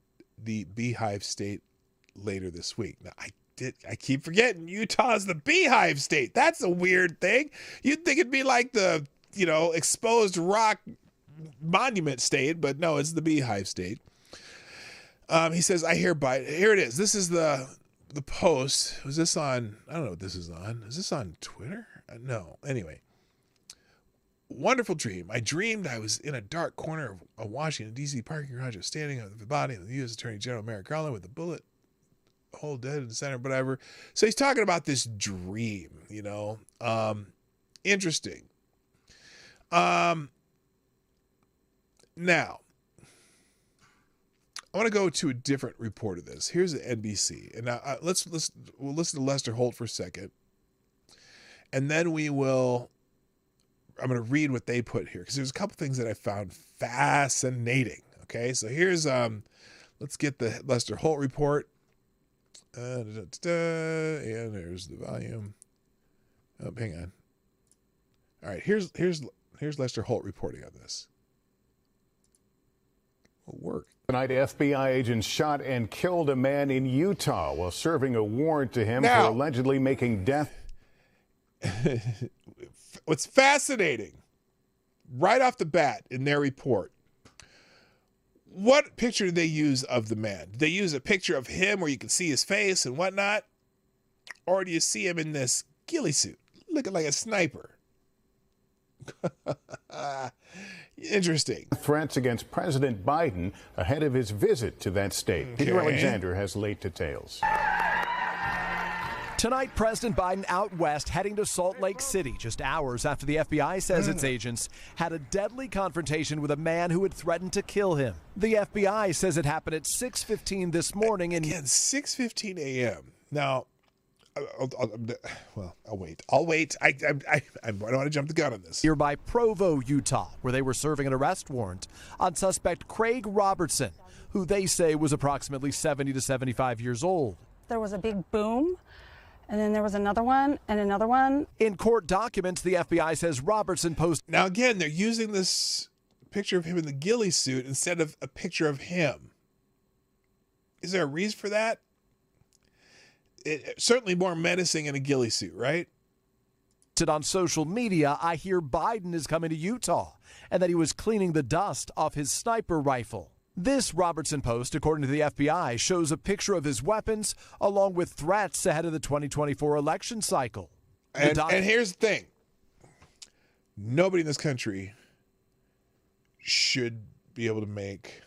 the Beehive State later this week. Now, I keep forgetting Utah's the Beehive State. That's a weird thing. You'd think it'd be like the, exposed rock monument state, but no, it's the Beehive State. He says, I hear Biden. Here it is. This is the Post. Was this on, I don't know what this is on. Is this on Twitter? No. Anyway. Wonderful dream. I dreamed I was in a dark corner of a Washington, D.C. parking garage. I was standing on the body of the U.S. Attorney General Merrick Garland with a bullet hole dead in the center, whatever. So he's talking about this dream, Interesting. Now, I want to go to a different report of this. Here's the NBC, and now we'll listen to Lester Holt for a second, and then I'm going to read what they put here because there's a couple things that I found fascinating. Okay, so here's let's get the Lester Holt report, and there's the volume. Oh, hang on. All right, here's Lester Holt reporting on this. Will work. Tonight, FBI agents shot and killed a man in Utah while serving a warrant to him for allegedly making death. What's fascinating, right off the bat in their report, what picture did they use of the man? Did they use a picture of him where you can see his face and whatnot? Or do you see him in this ghillie suit looking like a sniper? Interesting. Threats against President Biden ahead of his visit to that state. Okay. Peter Alexander has late details. Tonight, President Biden out west heading to Salt Lake City just hours after the FBI says its agents had a deadly confrontation with a man who had threatened to kill him. The FBI says it happened at 6:15 this morning. Again, 6:15 a.m. Now, I'll wait. I don't want to jump the gun on this. Nearby Provo, Utah, where they were serving an arrest warrant on suspect Craig Robertson, who they say was approximately 70 to 75 years old. There was a big boom, and then there was another one and another one. In court documents, the FBI says Robertson posted. Now, again, they're using this picture of him in the ghillie suit instead of a picture of him. Is there a reason for that? Certainly more menacing in a ghillie suit, right? On social media, I hear Biden is coming to Utah and that he was cleaning the dust off his sniper rifle. This Robertson post, according to the FBI, shows a picture of his weapons along with threats ahead of the 2024 election cycle. And here's the thing. Nobody in this country should be able to make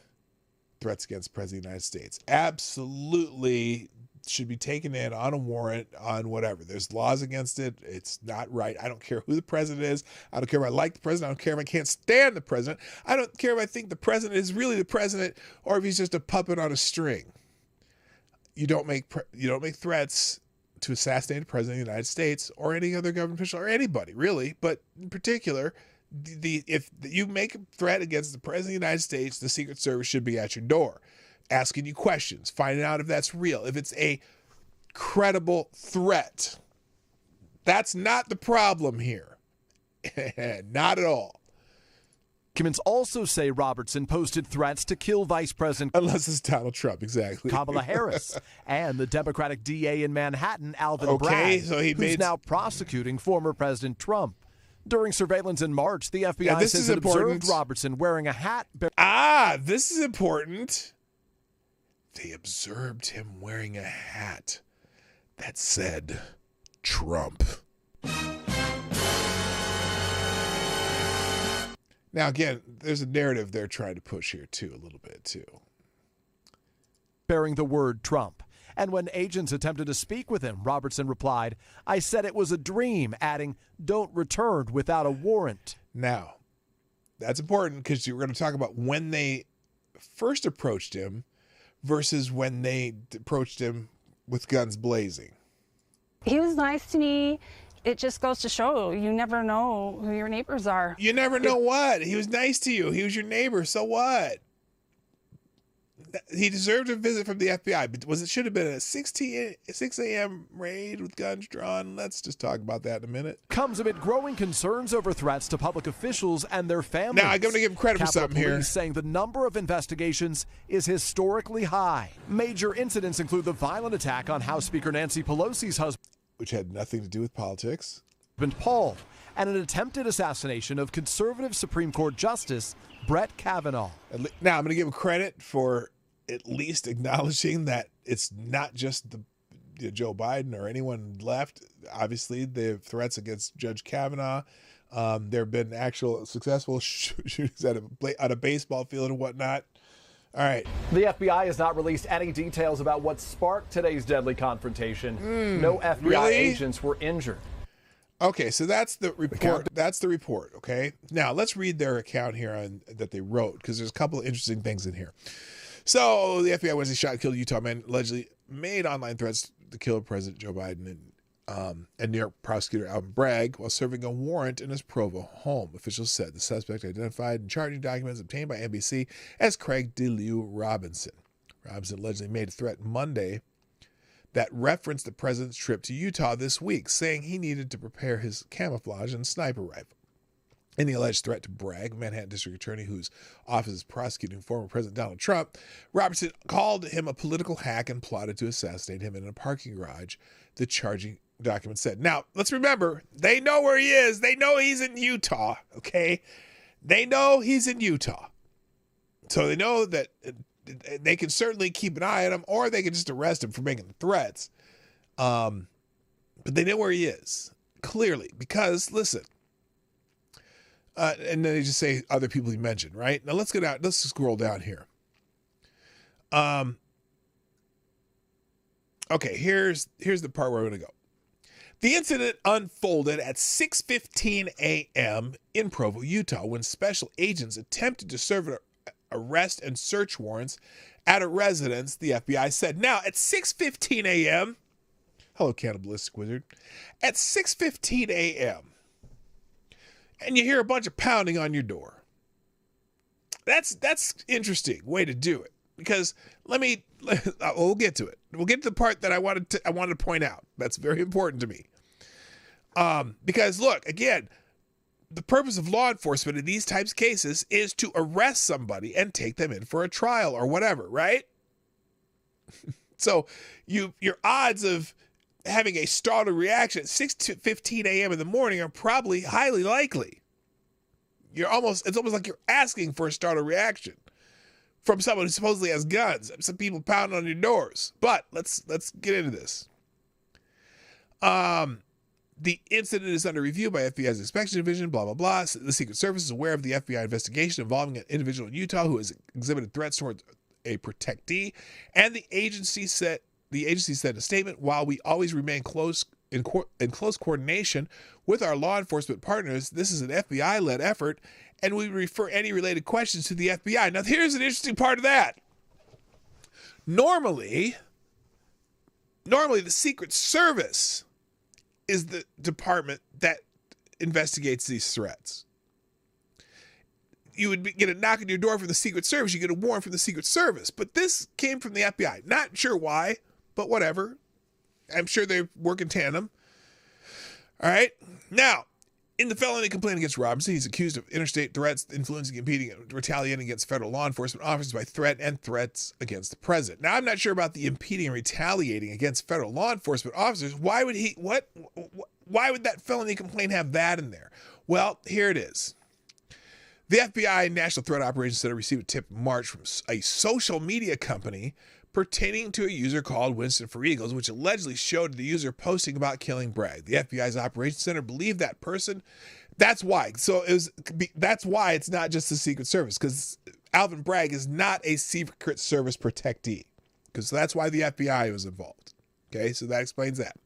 threats against the President of the United States. Absolutely should be taken in on a warrant on whatever. There's laws against it. It's not right. I don't care who the president is. I don't care if I like the president. I don't care if I can't stand the president. I don't care if I think the president is really the president or if he's just a puppet on a string. You don't make threats to assassinate the president of the United States or any other government official or anybody really, but in particular, if you make a threat against the president of the United States, the Secret Service should be at your door, asking you questions, finding out if that's real, if it's a credible threat. That's not the problem here. Not at all. Documents also say Robertson posted threats to kill Vice President, unless it's Donald Trump, exactly, Kamala Harris, and the Democratic DA in Manhattan, Alvin Bragg, so who's now prosecuting former President Trump. During surveillance in March, the FBI says it observed Robertson wearing a hat. This is important. They observed him wearing a hat that said Trump. Now, again, there's a narrative they're trying to push here, too, a little bit, too. Bearing the word Trump. And when agents attempted to speak with him, Robertson replied, "I said it was a dream," adding, "Don't return without a warrant." Now, that's important because we're going to talk about when they first approached him versus when they approached him with guns blazing. He was nice to me. It just goes to show you never know who your neighbors are. You never know what. He was nice to you. He was your neighbor. So what? He deserved a visit from the FBI, but should have been a 6 a.m. raid with guns drawn. Let's just talk about that in a minute. Comes amid growing concerns over threats to public officials and their families. Now, I'm going to give him credit for something here. Police saying the number of investigations is historically high. Major incidents include the violent attack on House Speaker Nancy Pelosi's husband, which had nothing to do with politics, Paul, and an attempted assassination of conservative Supreme Court Justice Brett Kavanaugh. Now, I'm going to give him credit for at least acknowledging that it's not just the Joe Biden or anyone left. Obviously, the threats against Judge Kavanaugh. There have been actual successful shootings at a baseball field and whatnot. All right. The FBI has not released any details about what sparked today's deadly confrontation. No FBI agents were injured. Okay, so that's the report. That's the report. Okay, now let's read their account here on that they wrote, because there's a couple of interesting things in here. So the FBI Wednesday shot and killed a Utah man allegedly made online threats to kill President Joe Biden and New York prosecutor Alvin Bragg while serving a warrant in his Provo home. Officials said the suspect identified in charging documents obtained by NBC as Craig DeLew Robinson. Robinson allegedly made a threat Monday that referenced the president's trip to Utah this week, saying he needed to prepare his camouflage and sniper rifle. In the alleged threat to Bragg, Manhattan District Attorney whose office is prosecuting former President Donald Trump, Robertson called him a political hack and plotted to assassinate him in a parking garage, the charging document said. Now, let's remember, they know where he is. They know he's in Utah, okay? They know he's in Utah. So they know that they can certainly keep an eye on him, or they can just arrest him for making the threats. But they know where he is, clearly, because, listen, and then they just say other people he mentioned, right? Now let's go down. Let's scroll down here. Okay, here's the part where we're going to go. The incident unfolded at 6:15 a.m. in Provo, Utah, when special agents attempted to serve arrest and search warrants at a residence, the FBI said. Now, at 6:15 a.m., hello, cannibalistic wizard, at 6:15 a.m., and you hear a bunch of pounding on your door. That's interesting way to do it, because we'll get to it. We'll get to the part that I wanted to point out. That's very important to me. Because look, again, the purpose of law enforcement in these types of cases is to arrest somebody and take them in for a trial or whatever, right? So your odds of having a startled reaction at 6:15 a.m. in the morning are probably highly likely. It's almost like you're asking for a startled reaction from someone who supposedly has guns. Some people pounding on your doors. But let's get into this. The incident is under review by FBI's inspection division, blah, blah, blah. The Secret Service is aware of the FBI investigation involving an individual in Utah who has exhibited threats towards a protectee, and the agency said in a statement, while we always remain in close coordination with our law enforcement partners, this is an FBI-led effort, and we refer any related questions to the FBI. Now, here's an interesting part of that. Normally, the Secret Service is the department that investigates these threats. You would get a knock on your door from the Secret Service. You get a warrant from the Secret Service. But this came from the FBI. Not sure why, but whatever. I'm sure they work in tandem. All right. Now, in the felony complaint against Robinson, he's accused of interstate threats, influencing, impeding, and retaliating against federal law enforcement officers by threat and threats against the president. Now, I'm not sure about the impeding and retaliating against federal law enforcement officers. Why would why would that felony complaint have that in there? Well, here it is. The FBI National Threat Operations Center received a tip in March from a social media company pertaining to a user called Winston for Eagles, which allegedly showed the user posting about killing Bragg. The FBI's Operations Center believed that person. That's why. That's why it's not just the Secret Service, because Alvin Bragg is not a Secret Service protectee. Because that's why the FBI was involved. Okay, so that explains that.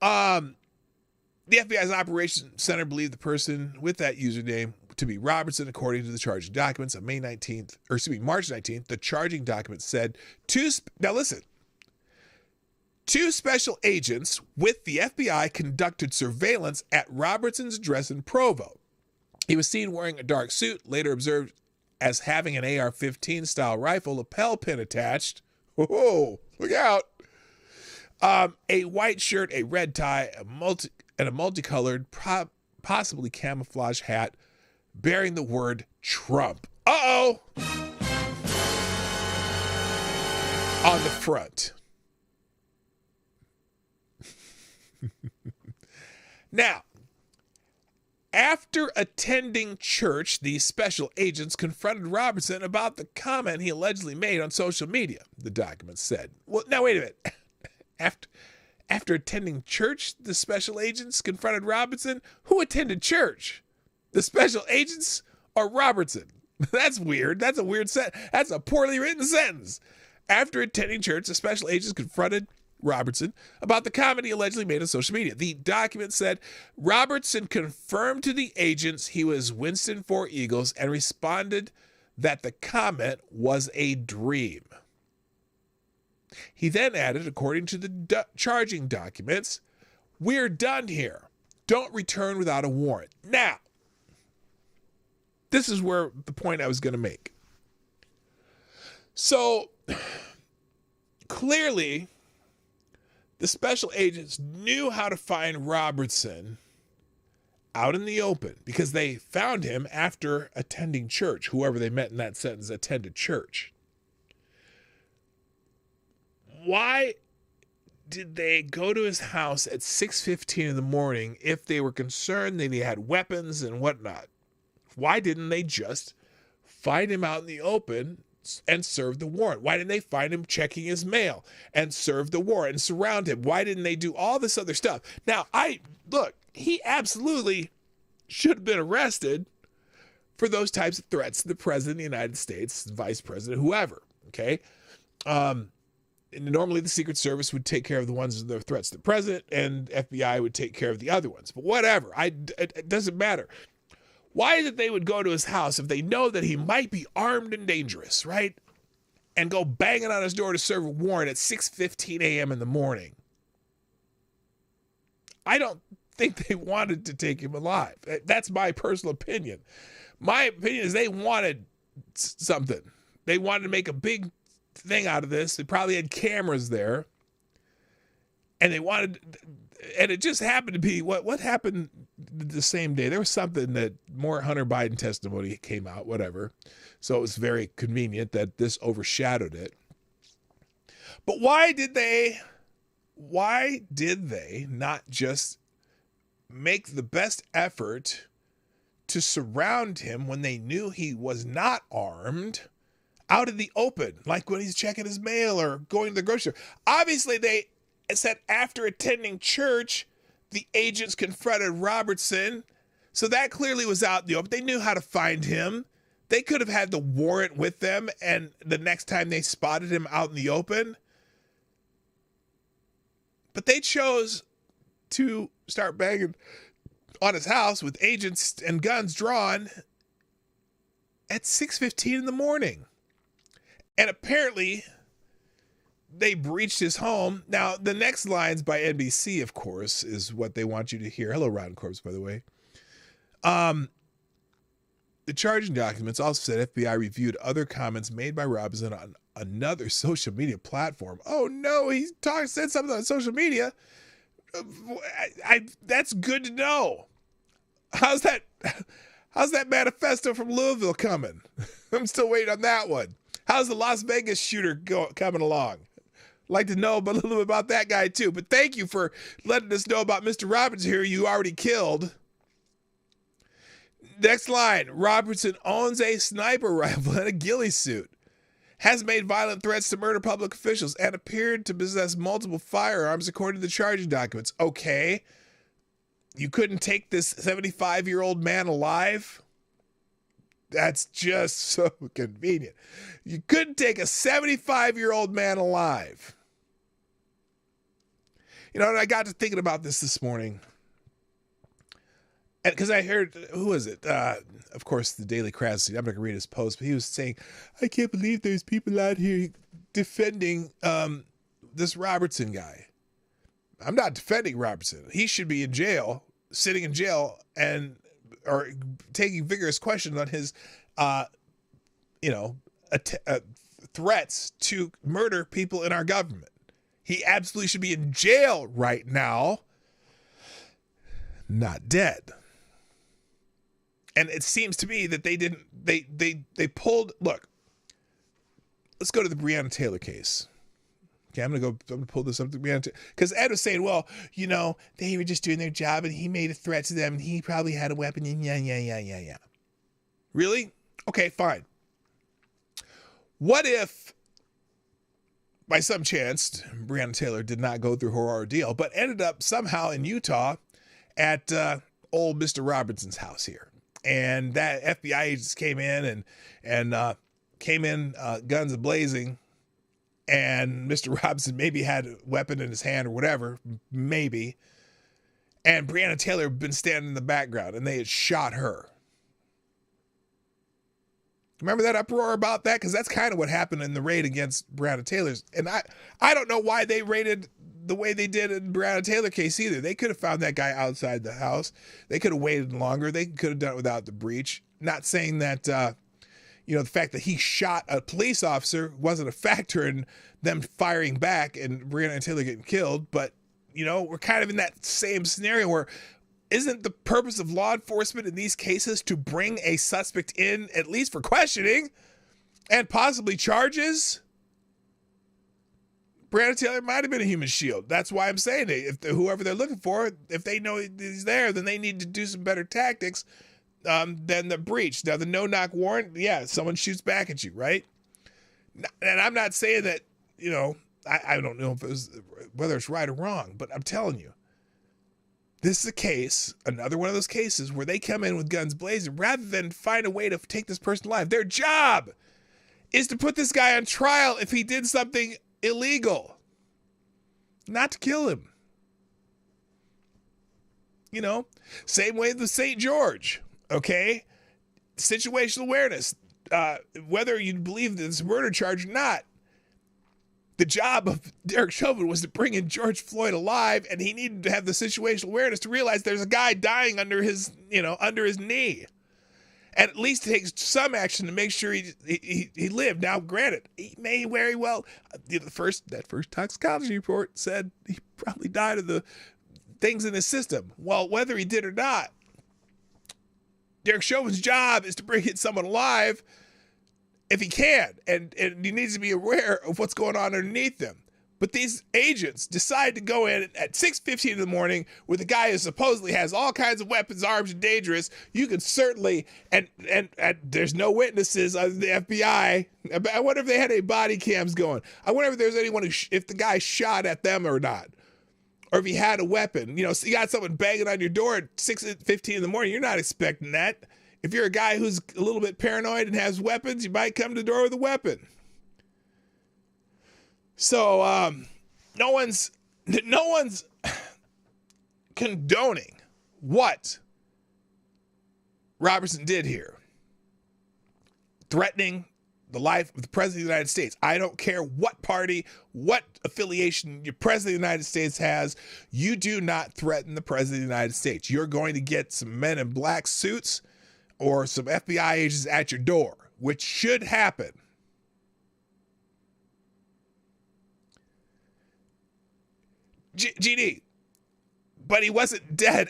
The FBI's Operations Center believed the person with that username to be Robertson, according to the charging documents on March 19th. The charging document said two special agents with the FBI conducted surveillance at Robertson's address in Provo. He was seen wearing a dark suit, later observed as having an AR-15 style rifle lapel pin attached. Whoa, look out. A white shirt, a red tie, and a multicolored, possibly camouflage hat bearing the word Trump. Uh-oh! On the front. Now, after attending church, these special agents confronted Robertson about the comment he allegedly made on social media, the document said. Well, now wait a minute. After attending church, the special agents confronted Robertson? Who attended church? The special agents or Robertson? That's weird. That's a weird sentence. That's a poorly written sentence. After attending church, the special agents confronted Robertson about the comment he allegedly made on social media. The document said Robertson confirmed to the agents he was Winston for Eagles and responded that the comment was a dream. He then added, according to the charging documents, "We're done here. Don't return without a warrant." Now, this is where the point I was going to make. So, clearly, the special agents knew how to find Robertson out in the open because they found him after attending church. Whoever they met in that sentence attended church. Why did they go to his house at 6:15 in the morning if they were concerned that he had weapons and whatnot? Why didn't they just find him out in the open and serve the warrant? Why didn't they find him checking his mail and serve the warrant and surround him? Why didn't they do all this other stuff? Now, he absolutely should have been arrested for those types of threats to the president of the United States, vice president, whoever, okay? And normally the Secret Service would take care of the ones that are threats to the president, and FBI would take care of the other ones. But whatever, it doesn't matter. Why is it they would go to his house if they know that he might be armed and dangerous, right? And go banging on his door to serve a warrant at 6:15 a.m. in the morning? I don't think they wanted to take him alive. That's my personal opinion. My opinion is they wanted something. They wanted to make a big thing out of this. They probably had cameras there. And it just happened to be what happened the same day. There was something that more Hunter Biden testimony came out, whatever. So it was very convenient that this overshadowed it. But why did they not just make the best effort to surround him when they knew he was not armed out in the open, like when he's checking his mail or going to the grocery store? Obviously, they said after attending church, the agents confronted Robertson. So that clearly was out in the open. They knew how to find him. They could have had the warrant with them, and the next time they spotted him out in the open. But they chose to start banging on his house with agents and guns drawn at 6:15 in the morning. And apparently they breached his home. Now, the next lines by NBC, of course, is what they want you to hear. Hello, Rotten Corpse, by the way. The charging documents also said FBI reviewed other comments made by Robinson on another social media platform. Oh, no, he said something on social media. That's good to know. How's that manifesto from Louisville coming? I'm still waiting on that one. How's the Las Vegas shooter coming along? Like to know a little bit about that guy too. But thank you for letting us know about Mr. Robertson here you already killed. Next line, Robertson owns a sniper rifle and a ghillie suit, has made violent threats to murder public officials, and appeared to possess multiple firearms according to the charging documents. Okay, you couldn't take this 75-year-old man alive? That's just so convenient. You couldn't take a 75-year-old man alive. You know, and I got to thinking about this morning. And because I heard, who was it? Of course, the Daily Crowd. I'm not going to read his post, but he was saying, I can't believe there's people out here defending this Robertson guy. I'm not defending Robertson. He should be in jail, sitting in jail, or taking vigorous questions on his, threats to murder people in our government. He absolutely should be in jail right now, not dead. And it seems to me that they pulled, look, let's go to the Breonna Taylor case. Okay, I'm going to pull this up to Breonna Taylor. Because Ed was saying, well, they were just doing their job and he made a threat to them and he probably had a weapon and yeah. Really? Okay, fine. What if, by some chance, Breonna Taylor did not go through her ordeal, but ended up somehow in Utah at old Mr. Robertson's house here? And that FBI agents came in and came in guns a-blazing and Mr. Robinson maybe had a weapon in his hand or whatever, maybe, and Breonna Taylor had been standing in the background and they had shot her. Remember that uproar about that? Because that's kind of what happened in the raid against Breonna Taylor's. And I don't know why they raided the way they did in Breonna Taylor case either. They could have found that guy outside the house. They could have waited longer. They could have done it without the breach. Not saying that, the fact that he shot a police officer wasn't a factor in them firing back and Breonna Taylor getting killed. But, we're kind of in that same scenario where isn't the purpose of law enforcement in these cases to bring a suspect in, at least for questioning and possibly charges? Breonna Taylor might have been a human shield. That's why I'm saying it. If whoever they're looking for, if they know he's there, then they need to do some better tactics than the breach. Now, the no-knock warrant, yeah, someone shoots back at you, right? And I'm not saying that, I don't know whether it's right or wrong, but I'm telling you, this is a case, another one of those cases where they come in with guns blazing rather than find a way to take this person alive. Their job is to put this guy on trial if he did something illegal, not to kill him. Same way with St. George, okay? Situational awareness. Whether you believe that it's a murder charge or not, the job of Derek Chauvin was to bring in George Floyd alive, and he needed to have the situational awareness to realize there's a guy dying under his knee, and at least take some action to make sure he lived. Now, granted, he may very well. That first toxicology report said he probably died of the things in his system. Well, whether he did or not, Derek Chauvin's job is to bring in someone alive if he can, and he needs to be aware of what's going on underneath them. But these agents decide to go in at 6:15 in the morning with a guy who supposedly has all kinds of weapons, armed and dangerous. You could certainly, and there's no witnesses other than the FBI. I wonder if they had any body cams going. I wonder if there's anyone if the guy shot at them or not, or if he had a weapon. So you got someone banging on your door at 6:15 in the morning. You're not expecting that. If you're a guy who's a little bit paranoid and has weapons, you might come to the door with a weapon. So no one's condoning what Robertson did here. Threatening the life of the President of the United States. I don't care what party, what affiliation your President of the United States has. You do not threaten the President of the United States. You're going to get some men in black suits or some FBI agents at your door, which should happen. GD, but he wasn't dead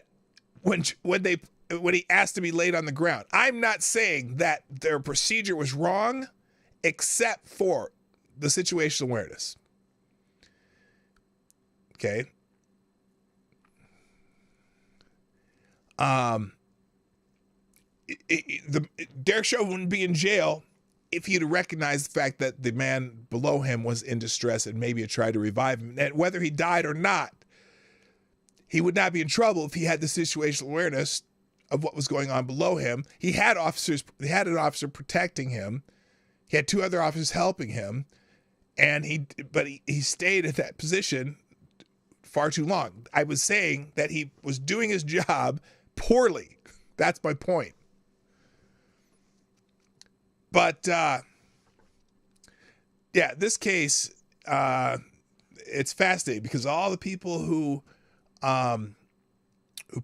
when he asked to be laid on the ground. I'm not saying that their procedure was wrong, except for the situational awareness. Okay. Derek Chauvin wouldn't be in jail if he'd recognized the fact that the man below him was in distress and maybe had tried to revive him. And whether he died or not, he would not be in trouble if he had the situational awareness of what was going on below him. He had an officer protecting him. He had two other officers helping him, and he stayed at that position far too long. I was saying that he was doing his job poorly. That's my point. But this case, it's fascinating because all the people who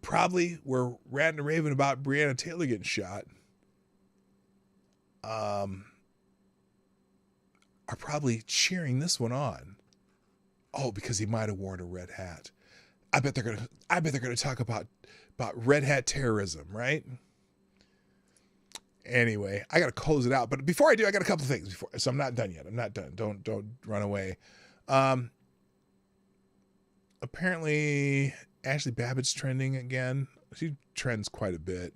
probably were ranting and raving about Breonna Taylor getting shot are probably cheering this one on. Oh, because he might have worn a red hat. I bet they're gonna talk about red hat terrorism, right? Anyway, I gotta close it out. But before I do, I got a couple of things so I'm not done yet. I'm not done. Don't run away. Apparently Ashley Babbitt's trending again. She trends quite a bit.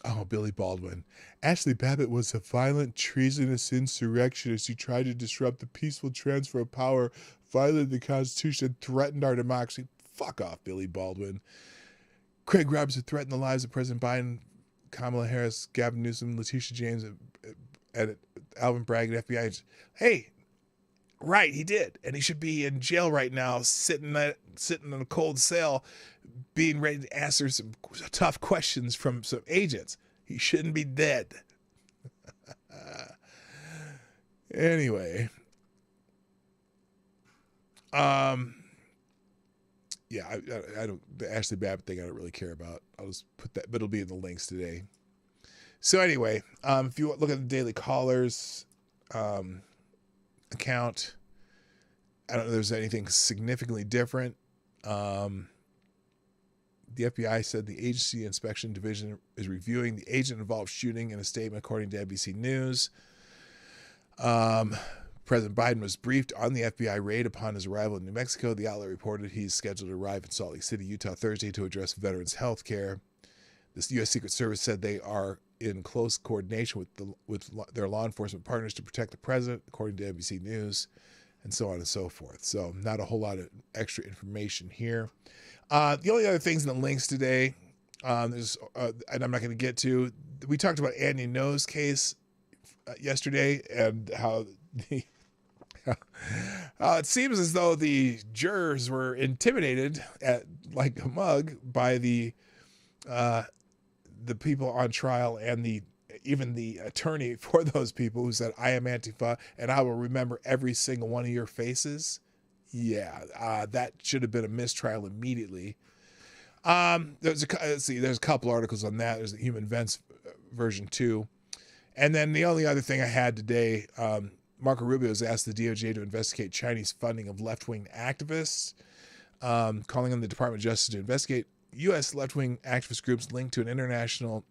Oh, Billy Baldwin. Ashley Babbitt was a violent, treasonous insurrectionist who tried to disrupt the peaceful transfer of power, violated the Constitution, and threatened our democracy. Fuck off, Billy Baldwin. Craig Robertson threatened the lives of President Biden, Kamala Harris, Gavin Newsom, Letitia James, and Alvin Bragg and FBI. Hey, right, he did. And he should be in jail right now, sitting in a cold cell, being ready to answer some tough questions from some agents. He shouldn't be dead. Anyway. Yeah, I don't, the Ashley Babbitt thing I don't really care about. I'll just put that, but it'll be in the links today. So anyway, if you look at the Daily Callers account, I don't know if there's anything significantly different. The FBI said the agency inspection division is reviewing the agent-involved shooting in a statement, according to NBC News. President Biden was briefed on the FBI raid upon his arrival in New Mexico. The outlet reported he's scheduled to arrive in Salt Lake City, Utah, Thursday to address veterans' health care. The U.S. Secret Service said they are in close coordination with their law enforcement partners to protect the president, according to NBC News, and so on and so forth. So not a whole lot of extra information here. The only other things in the links today, and I'm not going to get to, we talked about Andy Ngo's case yesterday and how it seems as though the jurors were intimidated like a mug by the people on trial and even the attorney for those people who said, "I am Antifa and I will remember every single one of your faces." Yeah, that should have been a mistrial immediately. There's a couple articles on that. There's the Human Events version 2. And then the only other thing I had today, Marco Rubio has asked the DOJ to investigate Chinese funding of left-wing activists, calling on the Department of Justice to investigate U.S. left-wing activist groups linked to an international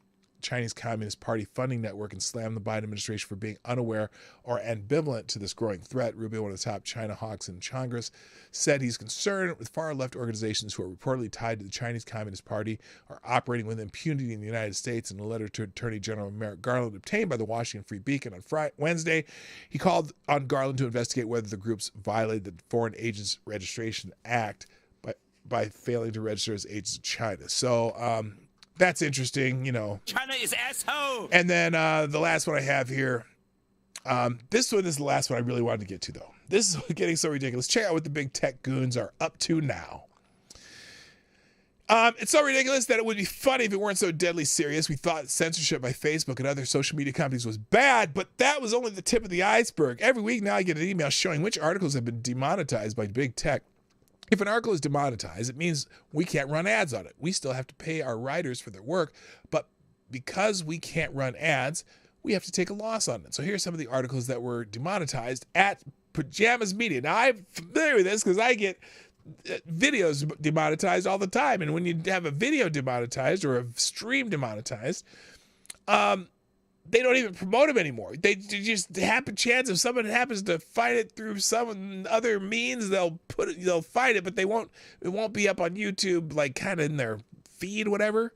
Chinese Communist Party funding network and slammed the Biden administration for being unaware or ambivalent to this growing threat. Rubio, one of the top China hawks in Congress, said he's concerned with far-left organizations who are reportedly tied to the Chinese Communist Party are operating with impunity in the United States. In a letter to Attorney General Merrick Garland obtained by the Washington Free Beacon on Wednesday, he called on Garland to investigate whether the groups violated the Foreign Agents Registration Act by failing to register as agents of China. So, that's interesting, China is asshole. And then the last one I have here, this one is the last one I really wanted to get to, though. This is getting so ridiculous. Check out what the big tech goons are up to now. It's so ridiculous that it would be funny if it weren't so deadly serious. We thought censorship by Facebook and other social media companies was bad, but that was only the tip of the iceberg. Every week now I get an email showing which articles have been demonetized by big tech. If an article is demonetized, it means we can't run ads on it. We still have to pay our writers for their work, but because we can't run ads, we have to take a loss on it. So here's some of the articles that were demonetized at Pajamas Media. Now, I'm familiar with this because I get videos demonetized all the time. And when you have a video demonetized or a stream demonetized, they don't even promote them anymore. They just happen chance if someone happens to find it through some other means, they'll find it, but it won't be up on YouTube, like kind of in their feed, whatever.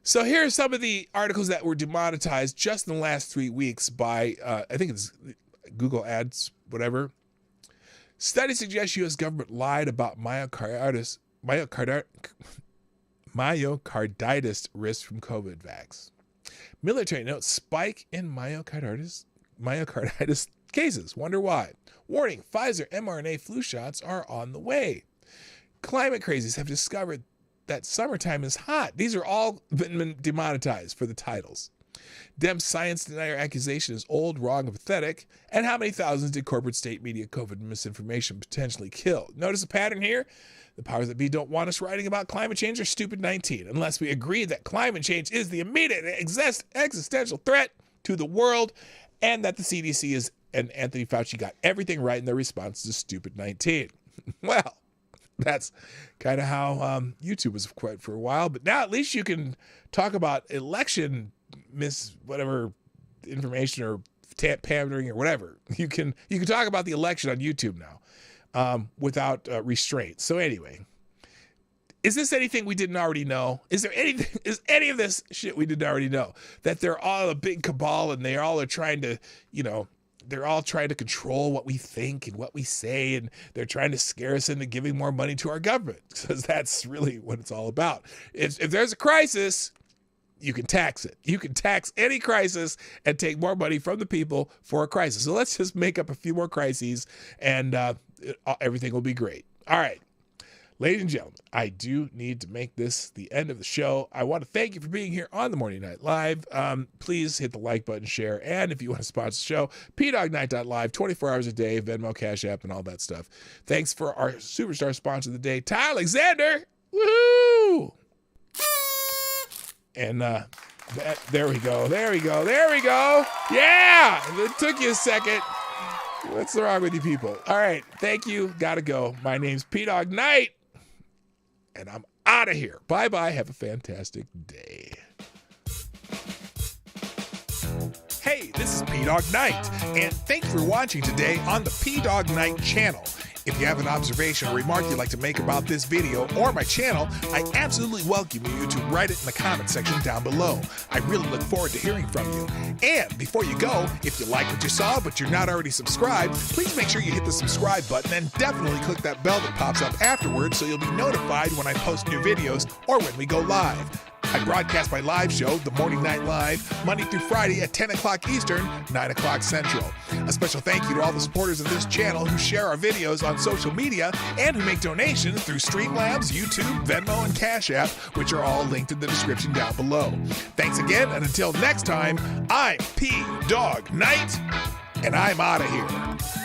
So here are some of the articles that were demonetized just in the last 3 weeks by, I think it's Google Ads, whatever. Study suggests U.S. government lied about myocarditis risk from COVID vax. Military notes spike in myocarditis cases. Wonder why. Warning, Pfizer mRNA flu shots are on the way. Climate crazies have discovered that summertime is hot. These are all been demonetized for the titles. Dem science denier accusation is old, wrong, and pathetic. And how many thousands did corporate state media COVID misinformation potentially kill? Notice a pattern here? The powers that be don't want us writing about climate change or stupid 19 unless we agree that climate change is the immediate existential threat to the world and that the CDC and Anthony Fauci got everything right in their response to stupid 19. Well, that's kind of how YouTube was quite for a while. But now at least you can talk about election whatever information or pandering or whatever. You can talk about the election on YouTube now. Without restraint. So anyway, Is this anything we didn't already know? Is any of this shit we didn't already know? That they're all a big cabal and they all are trying to, they're all trying to control what we think and what we say, and they're trying to scare us into giving more money to our government, because that's really what it's all about. If there's a crisis, you can tax it. You can tax any crisis and take more money from the people for a crisis. So let's just make up a few more crises and everything will be great. All right. Ladies and gentlemen, I do need to make this the end of the show. I want to thank you for being here on the Morning Night Live. Please hit the like button, share, and if you want to sponsor the show, pdognight.live, 24 hours a day, Venmo, Cash App, and all that stuff. Thanks for our superstar sponsor of the day, Ty Alexander. Woohoo! And there we go. Yeah! It took you a second. What's wrong with you people? All right. Thank you. Gotta go. My name's P-Dog Knight. And I'm out of here. Bye-bye. Have a fantastic day. Hey, this is P-Dog Knight. And thank you for watching today on the P-Dog Knight channel. If you have an observation or remark you'd like to make about this video or my channel, I absolutely welcome you to write it in the comment section down below. I really look forward to hearing from you. And before you go, if you like what you saw but you're not already subscribed, please make sure you hit the subscribe button and definitely click that bell that pops up afterwards so you'll be notified when I post new videos or when we go live. I broadcast my live show, The Morning Night Live, Monday through Friday at 10 o'clock Eastern, 9 o'clock Central. A special thank you to all the supporters of this channel who share our videos on social media and who make donations through Streamlabs, YouTube, Venmo, and Cash App, which are all linked in the description down below. Thanks again, and until next time, I'm P-Dog Knight, and I'm out of here.